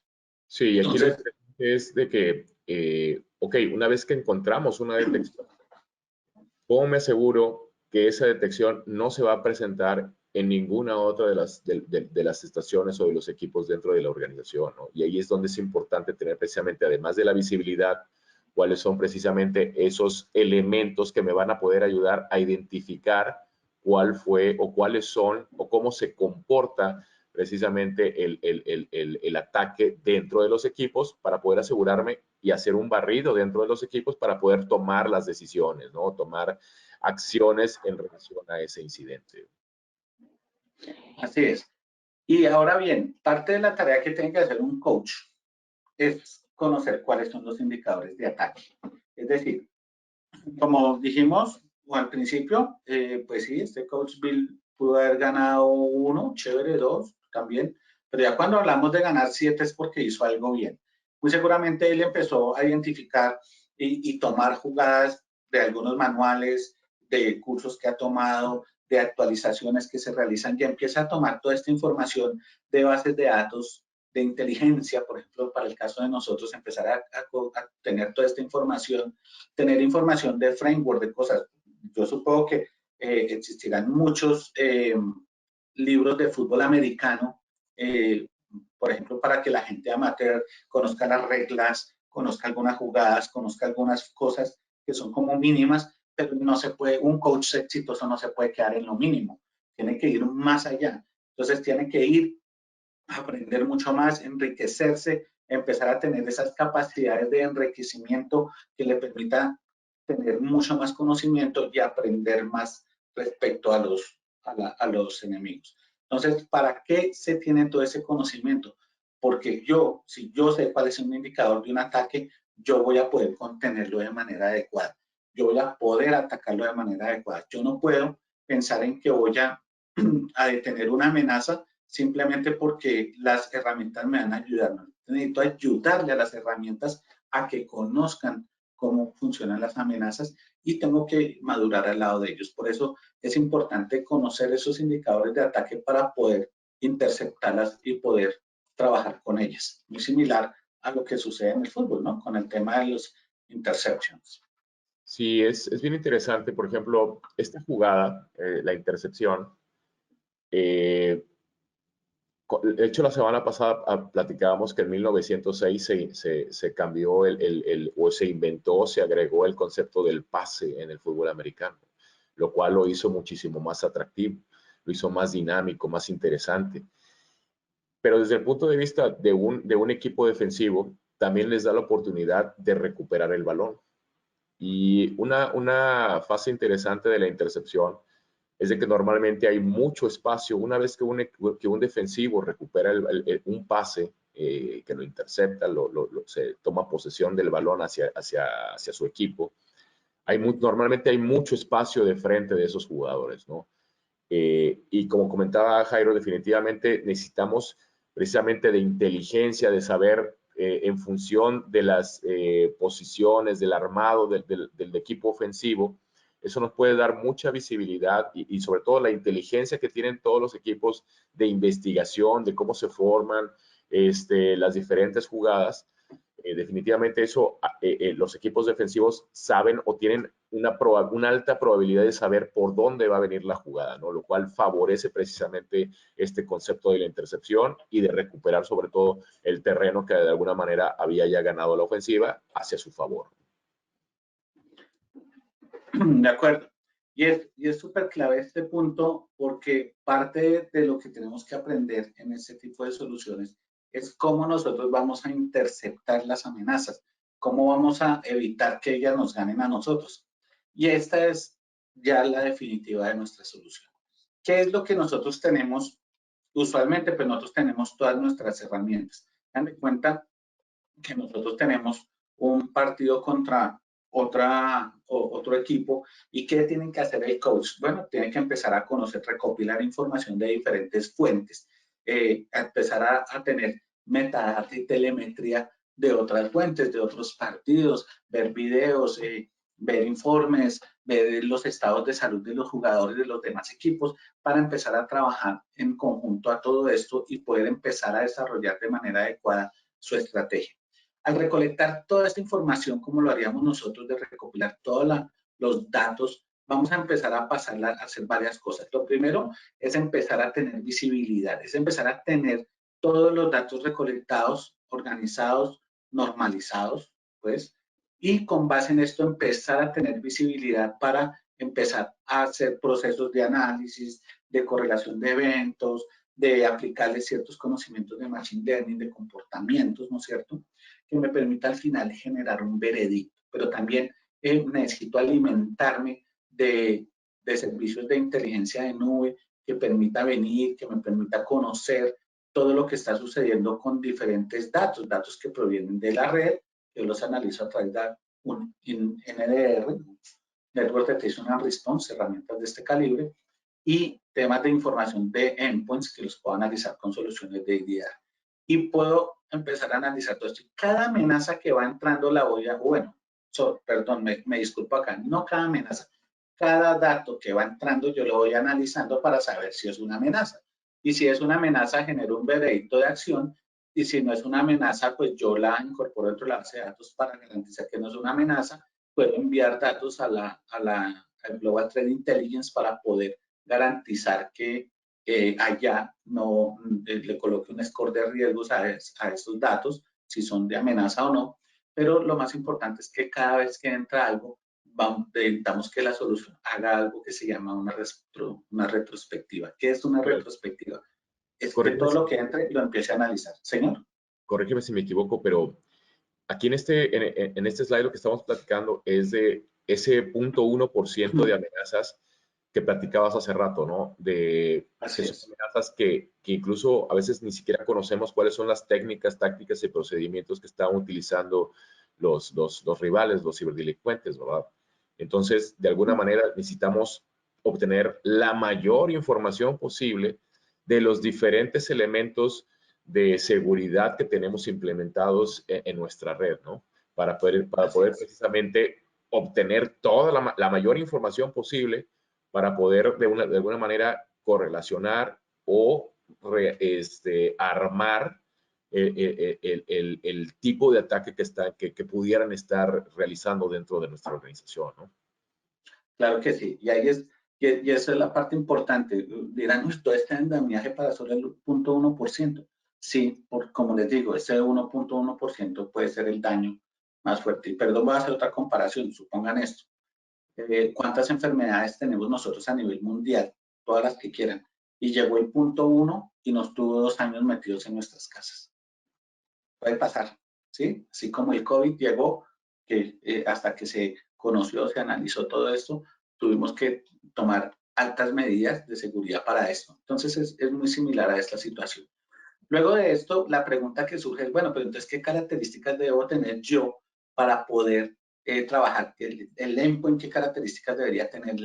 Sí, aquí lo interesante es de que, ok, una vez que encontramos una detección, ¿cómo me aseguro que esa detección no se va a presentar en ninguna otra de las estaciones o de los equipos dentro de la organización, ¿no? Y ahí es donde es importante tener precisamente, además de la visibilidad, cuáles son precisamente esos elementos que me van a poder ayudar a identificar cuál fue o cuáles son o cómo se comporta precisamente el ataque dentro de los equipos para poder asegurarme y hacer un barrido dentro de los equipos para poder tomar las decisiones, ¿no? Tomar acciones en relación a ese incidente. Así es. Y ahora bien, parte de la tarea que tiene que hacer un coach es conocer cuáles son los indicadores de ataque. Es decir, como dijimos al principio, pues sí, este coach Bill pudo haber ganado 1, chévere, 2 también, pero ya cuando hablamos de ganar 7 es porque hizo algo bien. Muy seguramente él empezó a identificar y tomar jugadas de algunos manuales, de cursos que ha tomado, de actualizaciones que se realizan, y empieza a tomar toda esta información de bases de datos, de inteligencia, por ejemplo, para el caso de nosotros, empezar a tener toda esta información, tener información de framework, de cosas. Yo supongo que existirán muchos libros de fútbol americano, por ejemplo, para que la gente amateur conozca las reglas, conozca algunas jugadas, conozca algunas cosas que son como mínimas, pero no se puede, un coach exitoso no se puede quedar en lo mínimo, tiene que ir más allá. Entonces tiene que ir a aprender mucho más, enriquecerse, empezar a tener esas capacidades de enriquecimiento que le permita tener mucho más conocimiento y aprender más respecto a los enemigos. Entonces, ¿para qué se tiene todo ese conocimiento? Porque si yo sé cuál es un indicador de un ataque, yo voy a poder contenerlo de manera adecuada. Yo voy a poder atacarlo de manera adecuada. Yo no puedo pensar en que voy a detener una amenaza simplemente porque las herramientas me van a ayudar. Necesito ayudarle a las herramientas a que conozcan cómo funcionan las amenazas y tengo que madurar al lado de ellos. Por eso es importante conocer esos indicadores de ataque para poder interceptarlas y poder trabajar con ellas. Muy similar a lo que sucede en el fútbol, ¿no? Con el tema de los interceptions. Sí, es bien interesante. Por ejemplo, esta jugada, la intercepción, De hecho, la semana pasada platicábamos que en 1906 se cambió o se inventó, se agregó el concepto del pase en el fútbol americano, lo cual lo hizo muchísimo más atractivo, lo hizo más dinámico, más interesante. Pero desde el punto de vista de un equipo defensivo, también les da la oportunidad de recuperar el balón. Y una fase interesante de la intercepción es de que normalmente hay mucho espacio. Una vez que un defensivo recupera un pase, que lo intercepta, se toma posesión del balón hacia su equipo, normalmente hay mucho espacio de frente de esos jugadores, ¿no? Y como comentaba Jairo, definitivamente necesitamos precisamente de inteligencia, de saber en función de las posiciones, del armado del equipo ofensivo. Eso nos puede dar mucha visibilidad y sobre todo la inteligencia que tienen todos los equipos de investigación, de cómo se forman las diferentes jugadas. Definitivamente eso, los equipos defensivos saben o tienen una alta probabilidad de saber por dónde va a venir la jugada, ¿no? Lo cual favorece precisamente este concepto de la intercepción y de recuperar sobre todo el terreno que de alguna manera había ya ganado la ofensiva hacia su favor. De acuerdo. Y es súper clave este punto porque parte de lo que tenemos que aprender en este tipo de soluciones es cómo nosotros vamos a interceptar las amenazas, cómo vamos a evitar que ellas nos ganen a nosotros. Y esta es ya la definitiva de nuestra solución. ¿Qué es lo que nosotros tenemos? Usualmente, pues nosotros tenemos todas nuestras herramientas. Dan de cuenta que nosotros tenemos un partido contra otro equipo. ¿Y qué tienen que hacer el coach? Bueno, tienen que empezar a conocer, recopilar información de diferentes fuentes, empezar a tener metadata y telemetría de otras fuentes, de otros partidos, ver videos, ver informes, ver los estados de salud de los jugadores de los demás equipos, para empezar a trabajar en conjunto a todo esto y poder empezar a desarrollar de manera adecuada su estrategia. Al recolectar toda esta información, como lo haríamos nosotros, de recopilar todos los datos, vamos a empezar a pasarla a hacer varias cosas. Lo primero es empezar a tener visibilidad, es empezar a tener todos los datos recolectados, organizados, normalizados, pues, y con base en esto empezar a tener visibilidad para empezar a hacer procesos de análisis, de correlación de eventos, de aplicarle ciertos conocimientos de machine learning, de comportamientos, ¿no es cierto?, que me permita al final generar un veredicto. Pero también necesito alimentarme de servicios de inteligencia de nube que permita venir, que me permita conocer todo lo que está sucediendo con diferentes datos, datos que provienen de la red, que los analizo a través de un NDR, Network Detection and Response, herramientas de este calibre, y temas de información de endpoints que los puedo analizar con soluciones de IDR. Y puedo empezar a analizar todo esto. Cada amenaza que va entrando la voy a, perdón, me disculpo acá, no cada amenaza, cada dato que va entrando yo lo voy analizando para saber si es una amenaza. Y si es una amenaza, genero un veredicto de acción. Y si no es una amenaza, pues yo la incorporo dentro de la base de datos para garantizar que no es una amenaza. Puedo enviar datos al Global Threat Intelligence para poder garantizar que allá no le coloque un score de riesgos a esos datos, si son de amenaza o no. Pero lo más importante es que cada vez que entra algo, necesitamos que la solución haga algo que se llama una retrospectiva. ¿Qué es una retrospectiva? Es que todo lo que entre lo empiece a analizar. Señor. Corrígeme si me equivoco, pero aquí en este slide lo que estamos platicando es de ese 0.1% de amenazas que platicabas hace rato, ¿no? Que son amenazas que incluso a veces ni siquiera conocemos cuáles son las técnicas, tácticas y procedimientos que están utilizando los rivales, los ciberdelincuentes, ¿verdad? Entonces, de alguna manera necesitamos obtener la mayor información posible de los diferentes elementos de seguridad que tenemos implementados en nuestra red, ¿no? Para poder precisamente obtener toda la mayor información posible para poder de alguna manera correlacionar o armar el tipo de ataque que pudieran estar realizando dentro de nuestra organización, ¿no? Claro que sí. Y ahí Y esa es la parte importante. Dirán, todo este andamiaje para solo el 0.1%. Sí, como les digo, ese 1.1% puede ser el daño más fuerte. Y perdón, voy a hacer otra comparación. Supongan esto. ¿Cuántas enfermedades tenemos nosotros a nivel mundial? Todas las que quieran. Y llegó el 0.1 y nos tuvo 2 años metidos en nuestras casas. Puede pasar, ¿sí? Así como el COVID llegó, que hasta que se conoció, se analizó todo esto, tuvimos que tomar altas medidas de seguridad para esto. Entonces es muy similar a esta situación. Luego de esto, la pregunta que surge es, bueno, pero entonces, ¿qué características debo tener yo para poder trabajar? El endpoint, ¿qué características debería tener?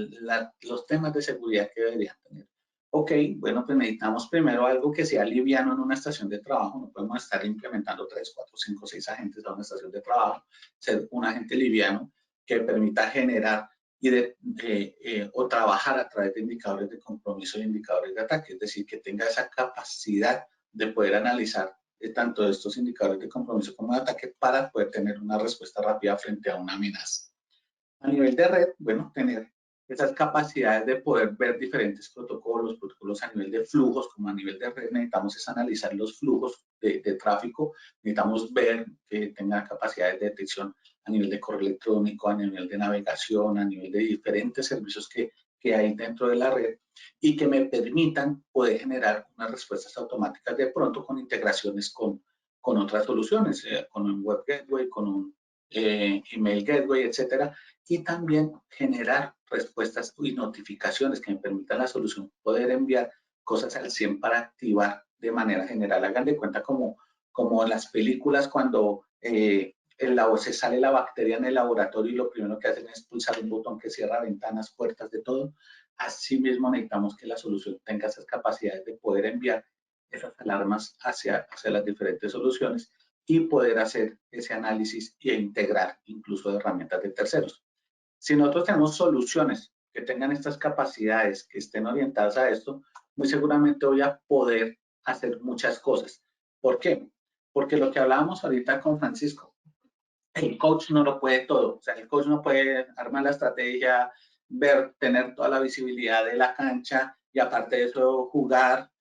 Los temas de seguridad que deberían tener. Ok, bueno, pues necesitamos primero algo que sea liviano en una estación de trabajo. No podemos estar implementando 3, 4, 5, 6 agentes a una estación de trabajo. Ser un agente liviano que permita generar o trabajar a través de indicadores de compromiso y indicadores de ataque. Es decir, que tenga esa capacidad de poder analizar tanto estos indicadores de compromiso como de ataque para poder tener una respuesta rápida frente a una amenaza. A nivel de red, bueno, tener esas capacidades de poder ver diferentes protocolos a nivel de flujos, como a nivel de red, necesitamos es analizar los flujos de tráfico, necesitamos ver que tenga capacidades de detección a nivel de correo electrónico, a nivel de navegación, a nivel de diferentes servicios que hay dentro de la red y que me permitan poder generar unas respuestas automáticas de pronto con integraciones con otras soluciones, con un web gateway, con un email gateway, etcétera, y también generar respuestas y notificaciones que me permitan la solución poder enviar cosas al 100 para activar de manera general. Hagan de cuenta como en las películas cuando se sale la bacteria en el laboratorio y lo primero que hacen es pulsar un botón que cierra ventanas, puertas, de todo. Asimismo necesitamos que la solución tenga esas capacidades de poder enviar esas alarmas hacia las diferentes soluciones y poder hacer ese análisis e integrar incluso herramientas de terceros. Si nosotros tenemos soluciones que tengan estas capacidades, que estén orientadas a esto, muy seguramente voy a poder hacer muchas cosas. ¿Por qué? Porque lo que hablábamos ahorita con Francisco, el coach no lo puede todo. O sea, el coach no puede armar la estrategia, tener toda la visibilidad de la cancha y aparte de eso jugar,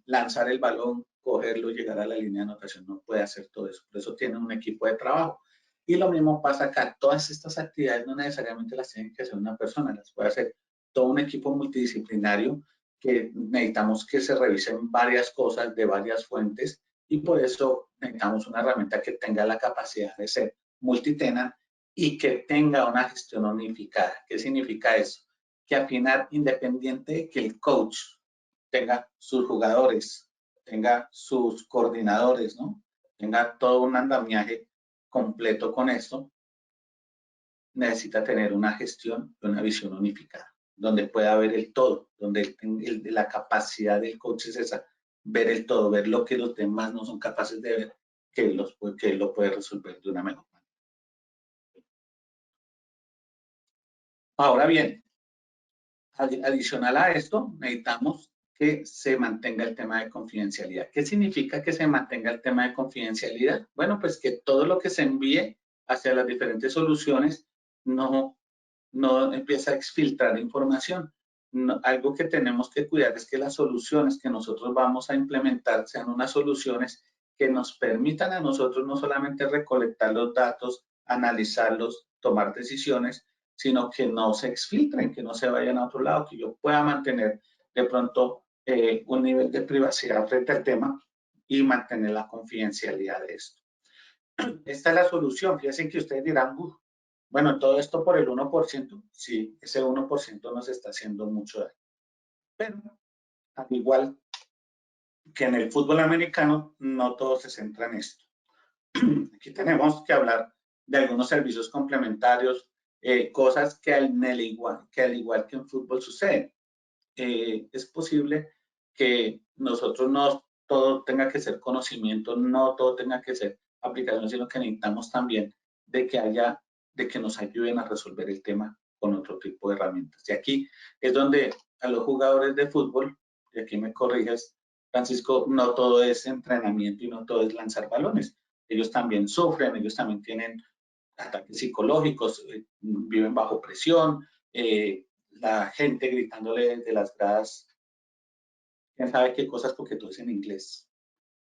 lanzar el balón, cogerlo, llegar a la línea de anotación. No puede hacer todo eso. Por eso tiene un equipo de trabajo. Y lo mismo pasa acá. Todas estas actividades no necesariamente las tiene que hacer una persona, las puede hacer todo un equipo multidisciplinario que necesitamos que se revisen varias cosas de varias fuentes y por eso necesitamos una herramienta que tenga la capacidad de ser multitenant y que tenga una gestión unificada. ¿Qué significa eso? Que al final, independiente de que el coach tenga sus jugadores, tenga sus coordinadores, ¿no? Tenga todo un andamiaje completo con esto, necesita tener una gestión y una visión unificada, donde pueda ver el todo, donde la capacidad del coach es esa, ver el todo, ver lo que los demás no son capaces de ver, que él lo puede resolver de una mejor manera. Ahora bien, adicional a esto, necesitamos que se mantenga el tema de confidencialidad. ¿Qué significa que se mantenga el tema de confidencialidad? Bueno, pues que todo lo que se envíe hacia las diferentes soluciones no empieza a exfiltrar información. Algo que tenemos que cuidar es que las soluciones que nosotros vamos a implementar sean unas soluciones que nos permitan a nosotros no solamente recolectar los datos, analizarlos, tomar decisiones, sino que no se exfiltren, que no se vayan a otro lado, que yo pueda mantener de pronto un nivel de privacidad frente al tema y mantener la confidencialidad de esto. Esta es la solución. Fíjense que ustedes dirán, bueno, todo esto por el 1%. Sí, ese 1% nos está haciendo mucho daño. Pero, al igual que en el fútbol americano, no todo se centra en esto. Aquí tenemos que hablar de algunos servicios complementarios, cosas que al igual que en fútbol sucede. Es posible que nosotros no todo tenga que ser conocimiento, no todo tenga que ser aplicación, sino que necesitamos también de que nos ayuden a resolver el tema con otro tipo de herramientas. Y aquí es donde a los jugadores de fútbol, y aquí me corriges, Francisco, no todo es entrenamiento y no todo es lanzar balones. Ellos también sufren, ellos también tienen ataques psicológicos, viven bajo presión, la gente gritándole de las gradas, quién sabe qué cosas, porque todo es en inglés.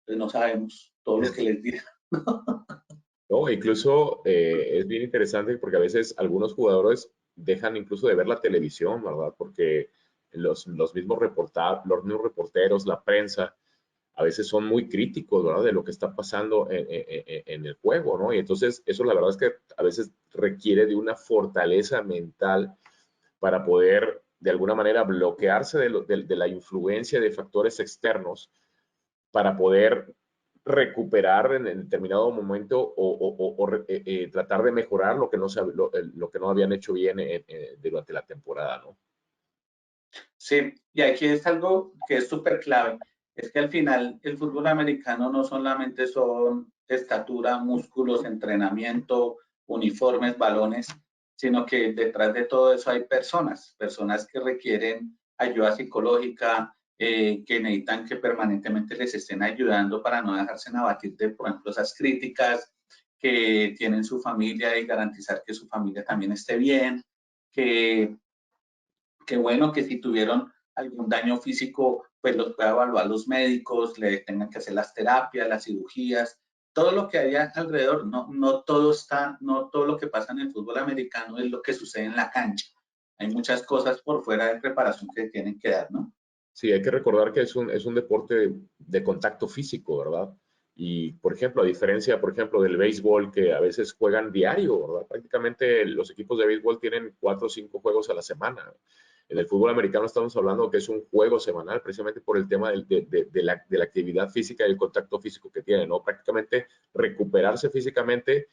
Entonces no sabemos todo lo que les digan. No, incluso es bien interesante porque a veces algunos jugadores dejan incluso de ver la televisión, ¿verdad? Porque los mismos reporteros, la prensa, a veces son muy críticos, ¿verdad? De lo que está pasando en el juego, ¿no? Y entonces eso la verdad es que a veces requiere de una fortaleza mental para poder de alguna manera bloquearse de la influencia de factores externos para poder recuperar en determinado momento o tratar de mejorar lo que lo que no habían hecho bien durante la temporada, ¿no? Sí, y aquí es algo que es súper clave, es que al final el fútbol americano no solamente son estatura, músculos, entrenamiento, uniformes, balones, sino que detrás de todo eso hay personas que requieren ayuda psicológica, que necesitan que permanentemente les estén ayudando para no dejarse abatir de, por ejemplo, esas críticas, que tienen su familia y garantizar que su familia también esté bien, que bueno, que si tuvieron algún daño físico, pues los pueda evaluar los médicos, le tengan que hacer las terapias, las cirugías, todo lo que haya alrededor. No todo lo que pasa en el fútbol americano es lo que sucede en la cancha. Hay muchas cosas por fuera de preparación que tienen que dar, ¿no? Sí, hay que recordar que es un deporte de contacto físico, ¿verdad? Y, por ejemplo, a diferencia, por ejemplo, del béisbol, que a veces juegan diario, ¿verdad? Prácticamente los equipos de béisbol tienen 4 o 5 juegos a la semana. En el fútbol americano estamos hablando que es un juego semanal, precisamente por el tema de la actividad física y el contacto físico que tienen, ¿no? Prácticamente recuperarse físicamente,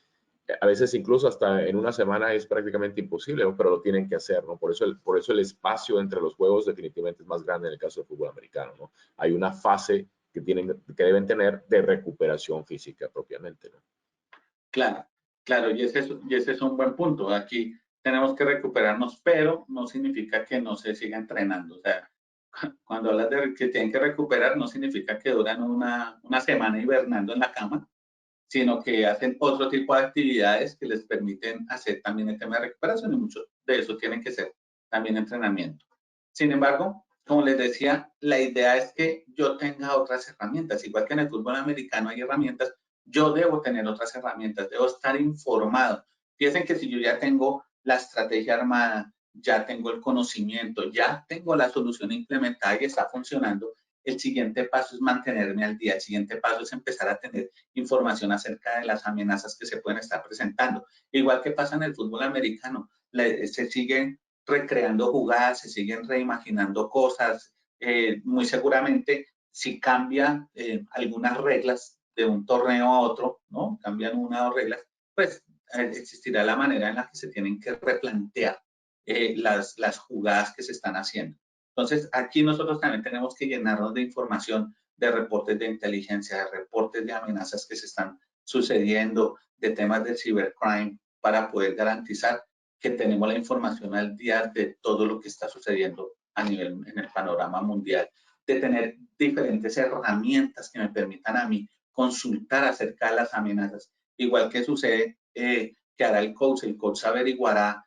a veces incluso hasta en una semana es prácticamente imposible, ¿no? Pero lo tienen que hacer, ¿no? Por eso el espacio entre los juegos definitivamente es más grande en el caso del fútbol americano, ¿no? Hay una fase que deben tener de recuperación física propiamente, ¿no? Claro, claro, y ese es un buen punto. Aquí tenemos que recuperarnos, pero no significa que no se siga entrenando. O sea, cuando hablas de que tienen que recuperar, no significa que duran una semana hibernando en la cama, sino que hacen otro tipo de actividades que les permiten hacer también el tema de recuperación, y mucho de eso tienen que ser también entrenamiento. Sin embargo, como les decía, la idea es que yo tenga otras herramientas. Igual que en el fútbol americano hay herramientas, yo debo tener otras herramientas, debo estar informado. Piensen que si yo ya tengo la estrategia armada, ya tengo el conocimiento, ya tengo la solución implementada y está funcionando, el siguiente paso es mantenerme al día. El siguiente paso es empezar a tener información acerca de las amenazas que se pueden estar presentando. Igual que pasa en el fútbol americano, se siguen recreando jugadas, se siguen reimaginando cosas. Muy seguramente, si cambian algunas reglas de un torneo a otro, ¿no? Cambian una o dos reglas, pues existirá la manera en la que se tienen que replantear las jugadas que se están haciendo. Entonces, aquí nosotros también tenemos que llenarnos de información, de reportes de inteligencia, de reportes de amenazas que se están sucediendo, de temas de cybercrime, para poder garantizar que tenemos la información al día de todo lo que está sucediendo a nivel en el panorama mundial, de tener diferentes herramientas que me permitan a mí consultar acerca de las amenazas, igual que sucede que hará el coach averiguará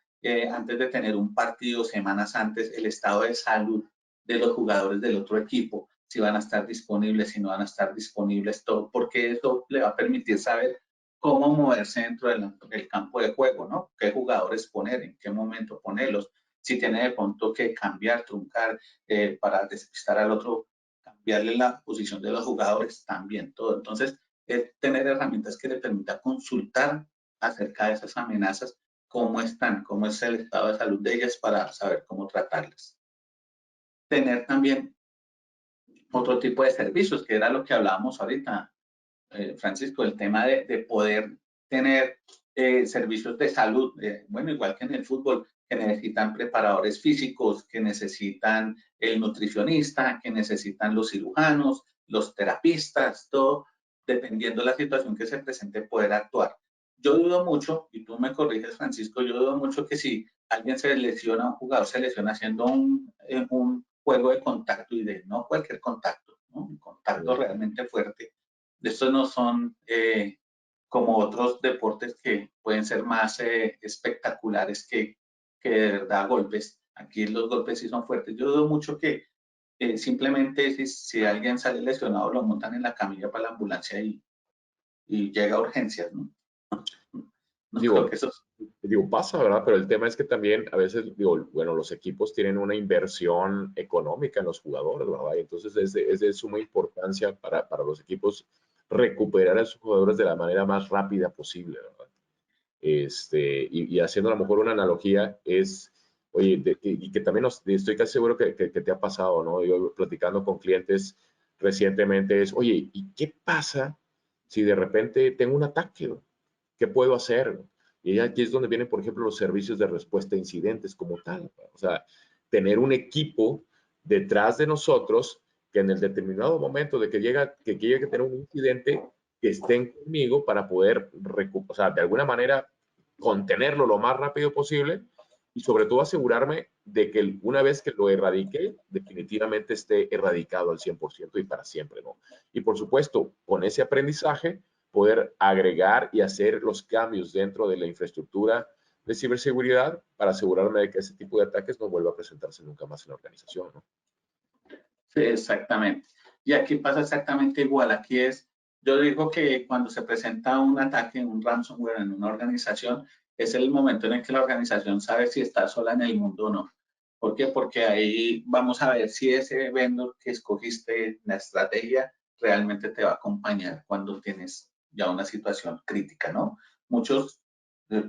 antes de tener un partido, semanas antes, el estado de salud de los jugadores del otro equipo, si van a estar disponibles, si no van a estar disponibles, todo, porque eso le va a permitir saber cómo moverse dentro del campo de juego, ¿no? Qué jugadores poner, en qué momento ponerlos, si tiene de pronto que cambiar, truncar, para despistar al otro, cambiarle la posición de los jugadores, también todo. Entonces, tener herramientas que le permita consultar acerca de esas amenazas, cómo están, cómo es el estado de salud de ellas, para saber cómo tratarlas. Tener también otro tipo de servicios, que era lo que hablábamos ahorita, Francisco, el tema de poder tener servicios de salud, bueno, igual que en el fútbol, que necesitan preparadores físicos, que necesitan el nutricionista, que necesitan los cirujanos, los terapistas, todo, dependiendo de la situación que se presente, poder actuar. Yo dudo mucho, y tú me corriges, Francisco, yo dudo mucho que si alguien se lesiona, un jugador se lesiona haciendo un juego de contacto, y de no cualquier contacto, ¿no? Un contacto realmente fuerte. Estos no son como otros deportes que pueden ser más espectaculares que de verdad golpes. Aquí los golpes sí son fuertes. Yo dudo mucho que simplemente si alguien sale lesionado lo montan en la camilla para la ambulancia y llega a urgencias, ¿no? No creo que eso... Digo, pasa, ¿verdad? Pero el tema es que también a veces, digo, bueno, los equipos tienen una inversión económica en los jugadores, ¿verdad? Y entonces es de suma importancia para los equipos recuperar a sus jugadores de la manera más rápida posible, ¿verdad? Y haciendo a lo mejor una analogía es, oye, y que también estoy casi seguro que te ha pasado, ¿no? Yo platicando con clientes recientemente es, oye, ¿y qué pasa si de repente tengo un ataque? ¿Qué puedo hacer? Y aquí es donde vienen, por ejemplo, los servicios de respuesta a incidentes como tal. O sea, tener un equipo detrás de nosotros que en el determinado momento de que llegue a tener un incidente, que estén conmigo para poder, o sea, de alguna manera contenerlo lo más rápido posible y sobre todo asegurarme de que una vez que lo erradique, definitivamente esté erradicado al 100% y para siempre, ¿no? Y por supuesto, con ese aprendizaje, poder agregar y hacer los cambios dentro de la infraestructura de ciberseguridad para asegurarme de que ese tipo de ataques no vuelva a presentarse nunca más en la organización, ¿no? Sí, exactamente. Y aquí pasa exactamente igual. Aquí es, yo digo que cuando se presenta un ataque, un ransomware en una organización, es el momento en el que la organización sabe si está sola en el mundo o no. ¿Por qué? Porque ahí vamos a ver si ese vendor que escogiste, la estrategia, realmente te va a acompañar cuando tienes ya una situación crítica, ¿no? Muchos,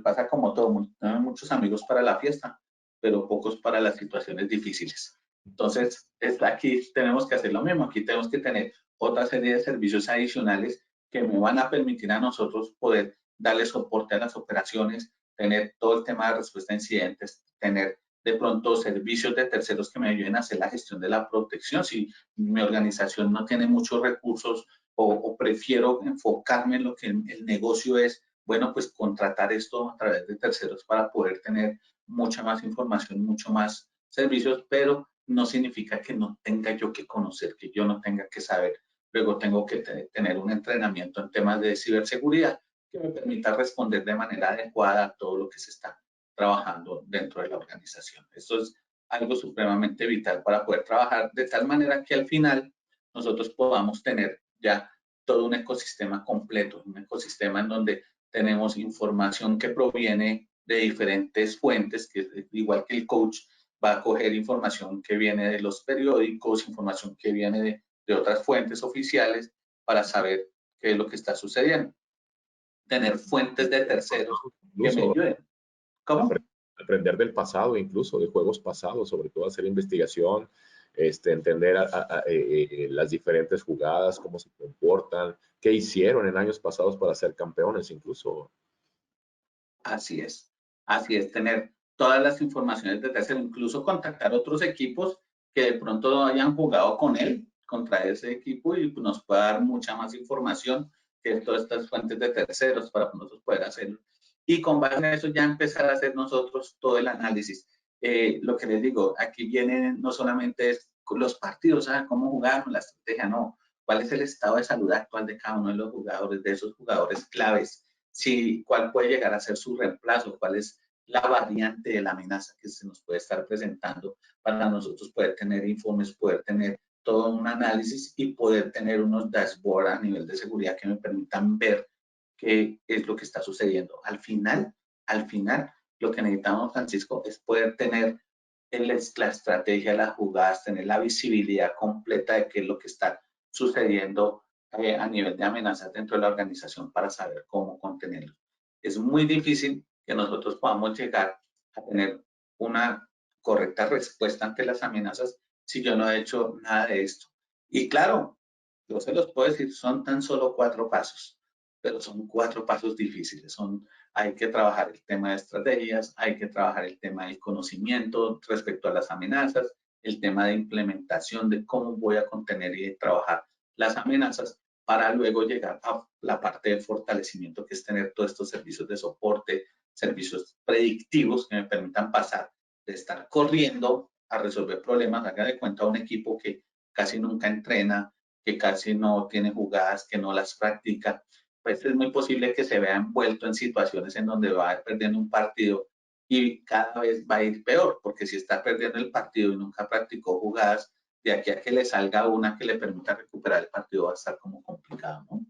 pasa como todo, tenemos muchos amigos para la fiesta, pero pocos para las situaciones difíciles. Entonces, aquí tenemos que hacer lo mismo. Aquí tenemos que tener otra serie de servicios adicionales que me van a permitir a nosotros poder darle soporte a las operaciones, tener todo el tema de respuesta a incidentes, tener de pronto servicios de terceros que me ayuden a hacer la gestión de la protección. Si mi organización no tiene muchos recursos o prefiero enfocarme en lo que el negocio es, bueno, pues contratar esto a través de terceros para poder tener mucha más información, mucho más servicios, pero no significa que no tenga yo que conocer, que yo no tenga que saber. Luego tengo que tener un entrenamiento en temas de ciberseguridad que me permita responder de manera adecuada a todo lo que se está trabajando dentro de la organización. Esto es algo supremamente vital para poder trabajar de tal manera que al final nosotros podamos tener ya todo un ecosistema completo, un ecosistema en donde tenemos información que proviene de diferentes fuentes, que igual que el coach va a coger información que viene de los periódicos, información que viene de otras fuentes oficiales para saber qué es lo que está sucediendo. Tener fuentes de terceros que me ayuden. ¿Cómo? Aprender del pasado, incluso de juegos pasados, sobre todo hacer investigación, entender las diferentes jugadas, cómo se comportan, qué hicieron en años pasados para ser campeones incluso. Así es, tener todas las informaciones de tercero, incluso contactar otros equipos que de pronto hayan jugado con él, contra ese equipo y nos pueda dar mucha más información que todas estas fuentes de terceros para nosotros poder hacerlo. Y con base en eso ya empezar a hacer nosotros todo el análisis. Lo que les digo, aquí vienen no solamente los partidos, cómo jugaron, la estrategia, no, cuál es el estado de salud actual de cada uno de los jugadores, de esos jugadores claves, cuál puede llegar a ser su reemplazo, cuál es la variante de la amenaza que se nos puede estar presentando para nosotros poder tener informes, poder tener todo un análisis y poder tener unos dashboards a nivel de seguridad que me permitan ver qué es lo que está sucediendo. Al final, lo que necesitamos, Francisco, es poder tener la estrategia, las jugadas, tener la visibilidad completa de qué es lo que está sucediendo a nivel de amenazas dentro de la organización para saber cómo contenerlo. Es muy difícil que nosotros podamos llegar a tener una correcta respuesta ante las amenazas si yo no he hecho nada de esto. Y claro, yo se los puedo decir, son tan solo 4 pasos, pero son 4 pasos difíciles. Hay que trabajar el tema de estrategias, hay que trabajar el tema del conocimiento respecto a las amenazas, el tema de implementación de cómo voy a contener y trabajar las amenazas para luego llegar a la parte de fortalecimiento, que es tener todos estos servicios de soporte, servicios predictivos que me permitan pasar de estar corriendo a resolver problemas. Haga de cuenta un equipo que casi nunca entrena, que casi no tiene jugadas, que no las practica, pues es muy posible que se vea envuelto en situaciones en donde va perdiendo un partido y cada vez va a ir peor, porque si está perdiendo el partido y nunca practicó jugadas, de aquí a que le salga una que le permita recuperar el partido va a estar como complicado, ¿no?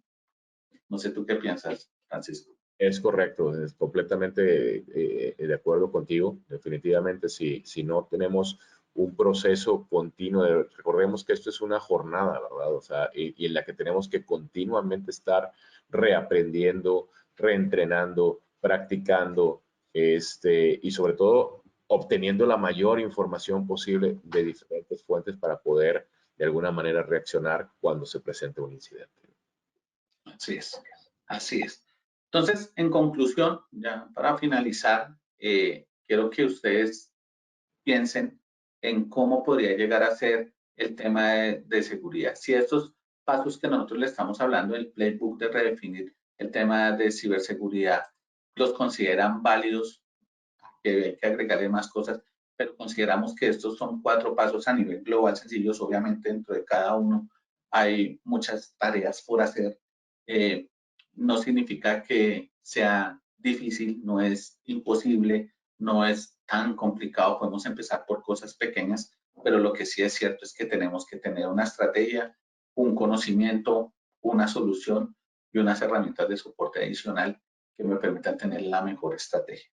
No sé tú qué piensas, Francisco. Es correcto, es completamente de acuerdo contigo. Definitivamente, si no tenemos un proceso continuo, recordemos que esto es una jornada, ¿verdad? O sea, y en la que tenemos que continuamente estar reaprendiendo, reentrenando, practicando, y sobre todo obteniendo la mayor información posible de diferentes fuentes para poder de alguna manera reaccionar cuando se presente un incidente. Así es, así es. Entonces, en conclusión, ya para finalizar, quiero que ustedes piensen en cómo podría llegar a ser el tema de seguridad. Si estos pasos que nosotros le estamos hablando, el playbook de redefinir el tema de ciberseguridad, los consideran válidos, que hay que agregarle más cosas, pero consideramos que estos son 4 pasos a nivel global sencillos. Obviamente, dentro de cada uno hay muchas tareas por hacer. No significa que sea difícil, no es imposible, no es tan complicado. Podemos empezar por cosas pequeñas, pero lo que sí es cierto es que tenemos que tener una estrategia, un conocimiento, una solución y unas herramientas de soporte adicional que me permitan tener la mejor estrategia.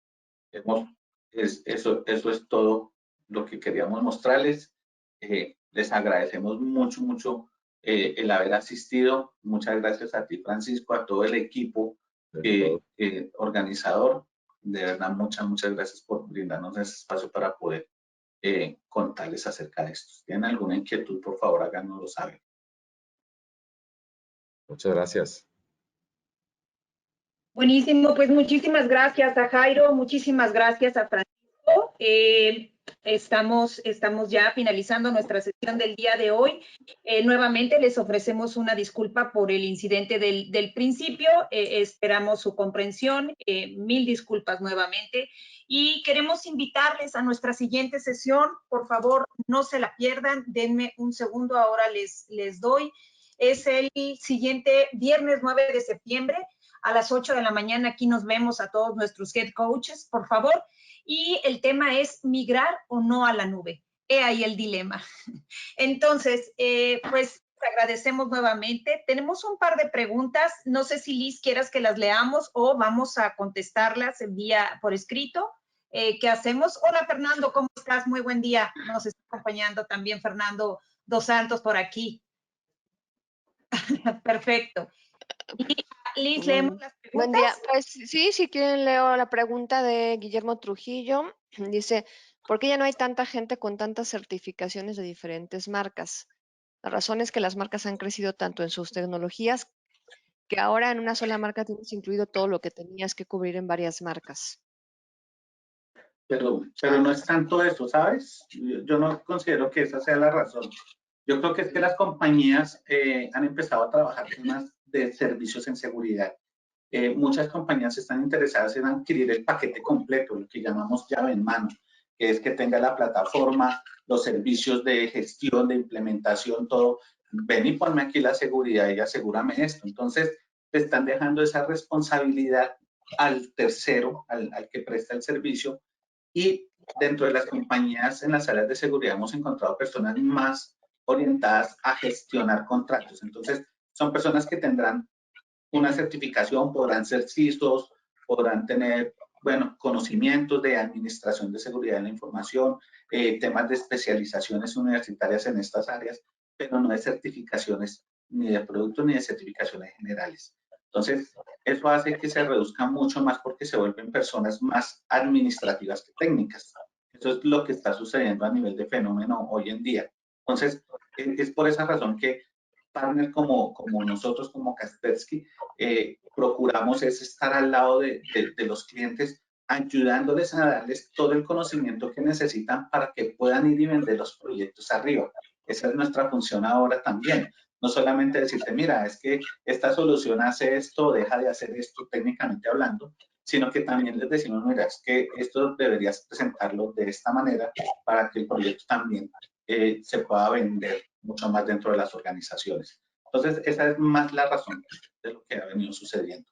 Eso es todo lo que queríamos mostrarles. Les agradecemos mucho, mucho el haber asistido. Muchas gracias a ti, Francisco, a todo el equipo organizador. De verdad, muchas gracias por brindarnos ese espacio para poder contarles acerca de esto. Si tienen alguna inquietud, por favor, háganoslo saber. Muchas gracias. Buenísimo, pues muchísimas gracias a Jairo, muchísimas gracias a Francisco. Estamos ya finalizando nuestra sesión del día de hoy. Nuevamente les ofrecemos una disculpa por el incidente del principio. Esperamos su comprensión. 1000 disculpas nuevamente. Y queremos invitarles a nuestra siguiente sesión. Por favor, no se la pierdan. Denme un segundo, ahora les doy. Es el siguiente viernes 9 de septiembre. A las 8 de la mañana aquí nos vemos a todos nuestros head coaches, por favor. Y el tema es migrar o no a la nube. He ahí el dilema. Entonces, pues agradecemos nuevamente. Tenemos un par de preguntas. No sé si Liz quieras que las leamos o vamos a contestarlas por escrito. ¿Qué hacemos? Hola, Fernando, ¿cómo estás? Muy buen día. Nos está acompañando también Fernando Dos Santos por aquí. Perfecto. Y Liz, leemos las preguntas. Buen día. Pues sí, si quieren leo la pregunta de Guillermo Trujillo. Dice, ¿por qué ya no hay tanta gente con tantas certificaciones de diferentes marcas? La razón es que las marcas han crecido tanto en sus tecnologías que ahora en una sola marca tienes incluido todo lo que tenías que cubrir en varias marcas. Pero no es tanto eso, ¿sabes? Yo no considero que esa sea la razón. Yo creo que es que las compañías han empezado a trabajar temas de servicios en seguridad. Muchas compañías están interesadas en adquirir el paquete completo, lo que llamamos llave en mano, que es que tenga la plataforma, los servicios de gestión, de implementación, todo. Ven y ponme aquí la seguridad y asegúrame esto. Entonces, te están dejando esa responsabilidad al tercero, al que presta el servicio. Y dentro de las compañías, en las áreas de seguridad, hemos encontrado personas más orientadas a gestionar contratos. Entonces, son personas que tendrán una certificación, podrán ser CISOs, podrán tener, bueno, conocimientos de administración de seguridad de la información, temas de especializaciones universitarias en estas áreas, pero no de certificaciones ni de productos ni de certificaciones generales. Entonces, eso hace que se reduzca mucho más porque se vuelven personas más administrativas que técnicas. Eso es lo que está sucediendo a nivel de fenómeno hoy en día. Entonces, es por esa razón que partner como nosotros, como Kaspersky, procuramos es estar al lado de los clientes, ayudándoles a darles todo el conocimiento que necesitan para que puedan ir y vender los proyectos arriba. Esa es nuestra función ahora también. No solamente decirte, mira, es que esta solución hace esto, deja de hacer esto técnicamente hablando, sino que también les decimos, mira, es que esto deberías presentarlo de esta manera para que el proyecto también se pueda vender mucho más dentro de las organizaciones. Entonces, esa es más la razón de lo que ha venido sucediendo.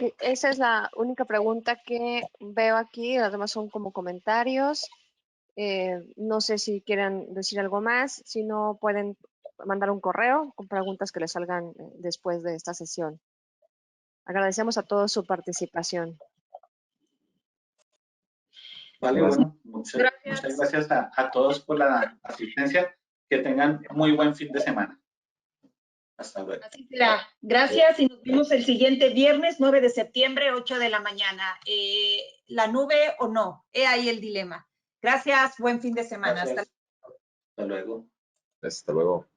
Ok, esa es la única pregunta que veo aquí, las demás son como comentarios. No sé si quieren decir algo más, si no pueden mandar un correo con preguntas que les salgan después de esta sesión. Agradecemos a todos su participación. Vale, Gracias. bueno, muchas gracias a todos por la asistencia. Que tengan muy buen fin de semana. Hasta luego. Así será. Gracias y nos vemos el siguiente viernes 9 de septiembre, 8 de la mañana. ¿La nube o no? He ahí el dilema. Gracias, buen fin de semana. Gracias. Hasta luego. Hasta luego.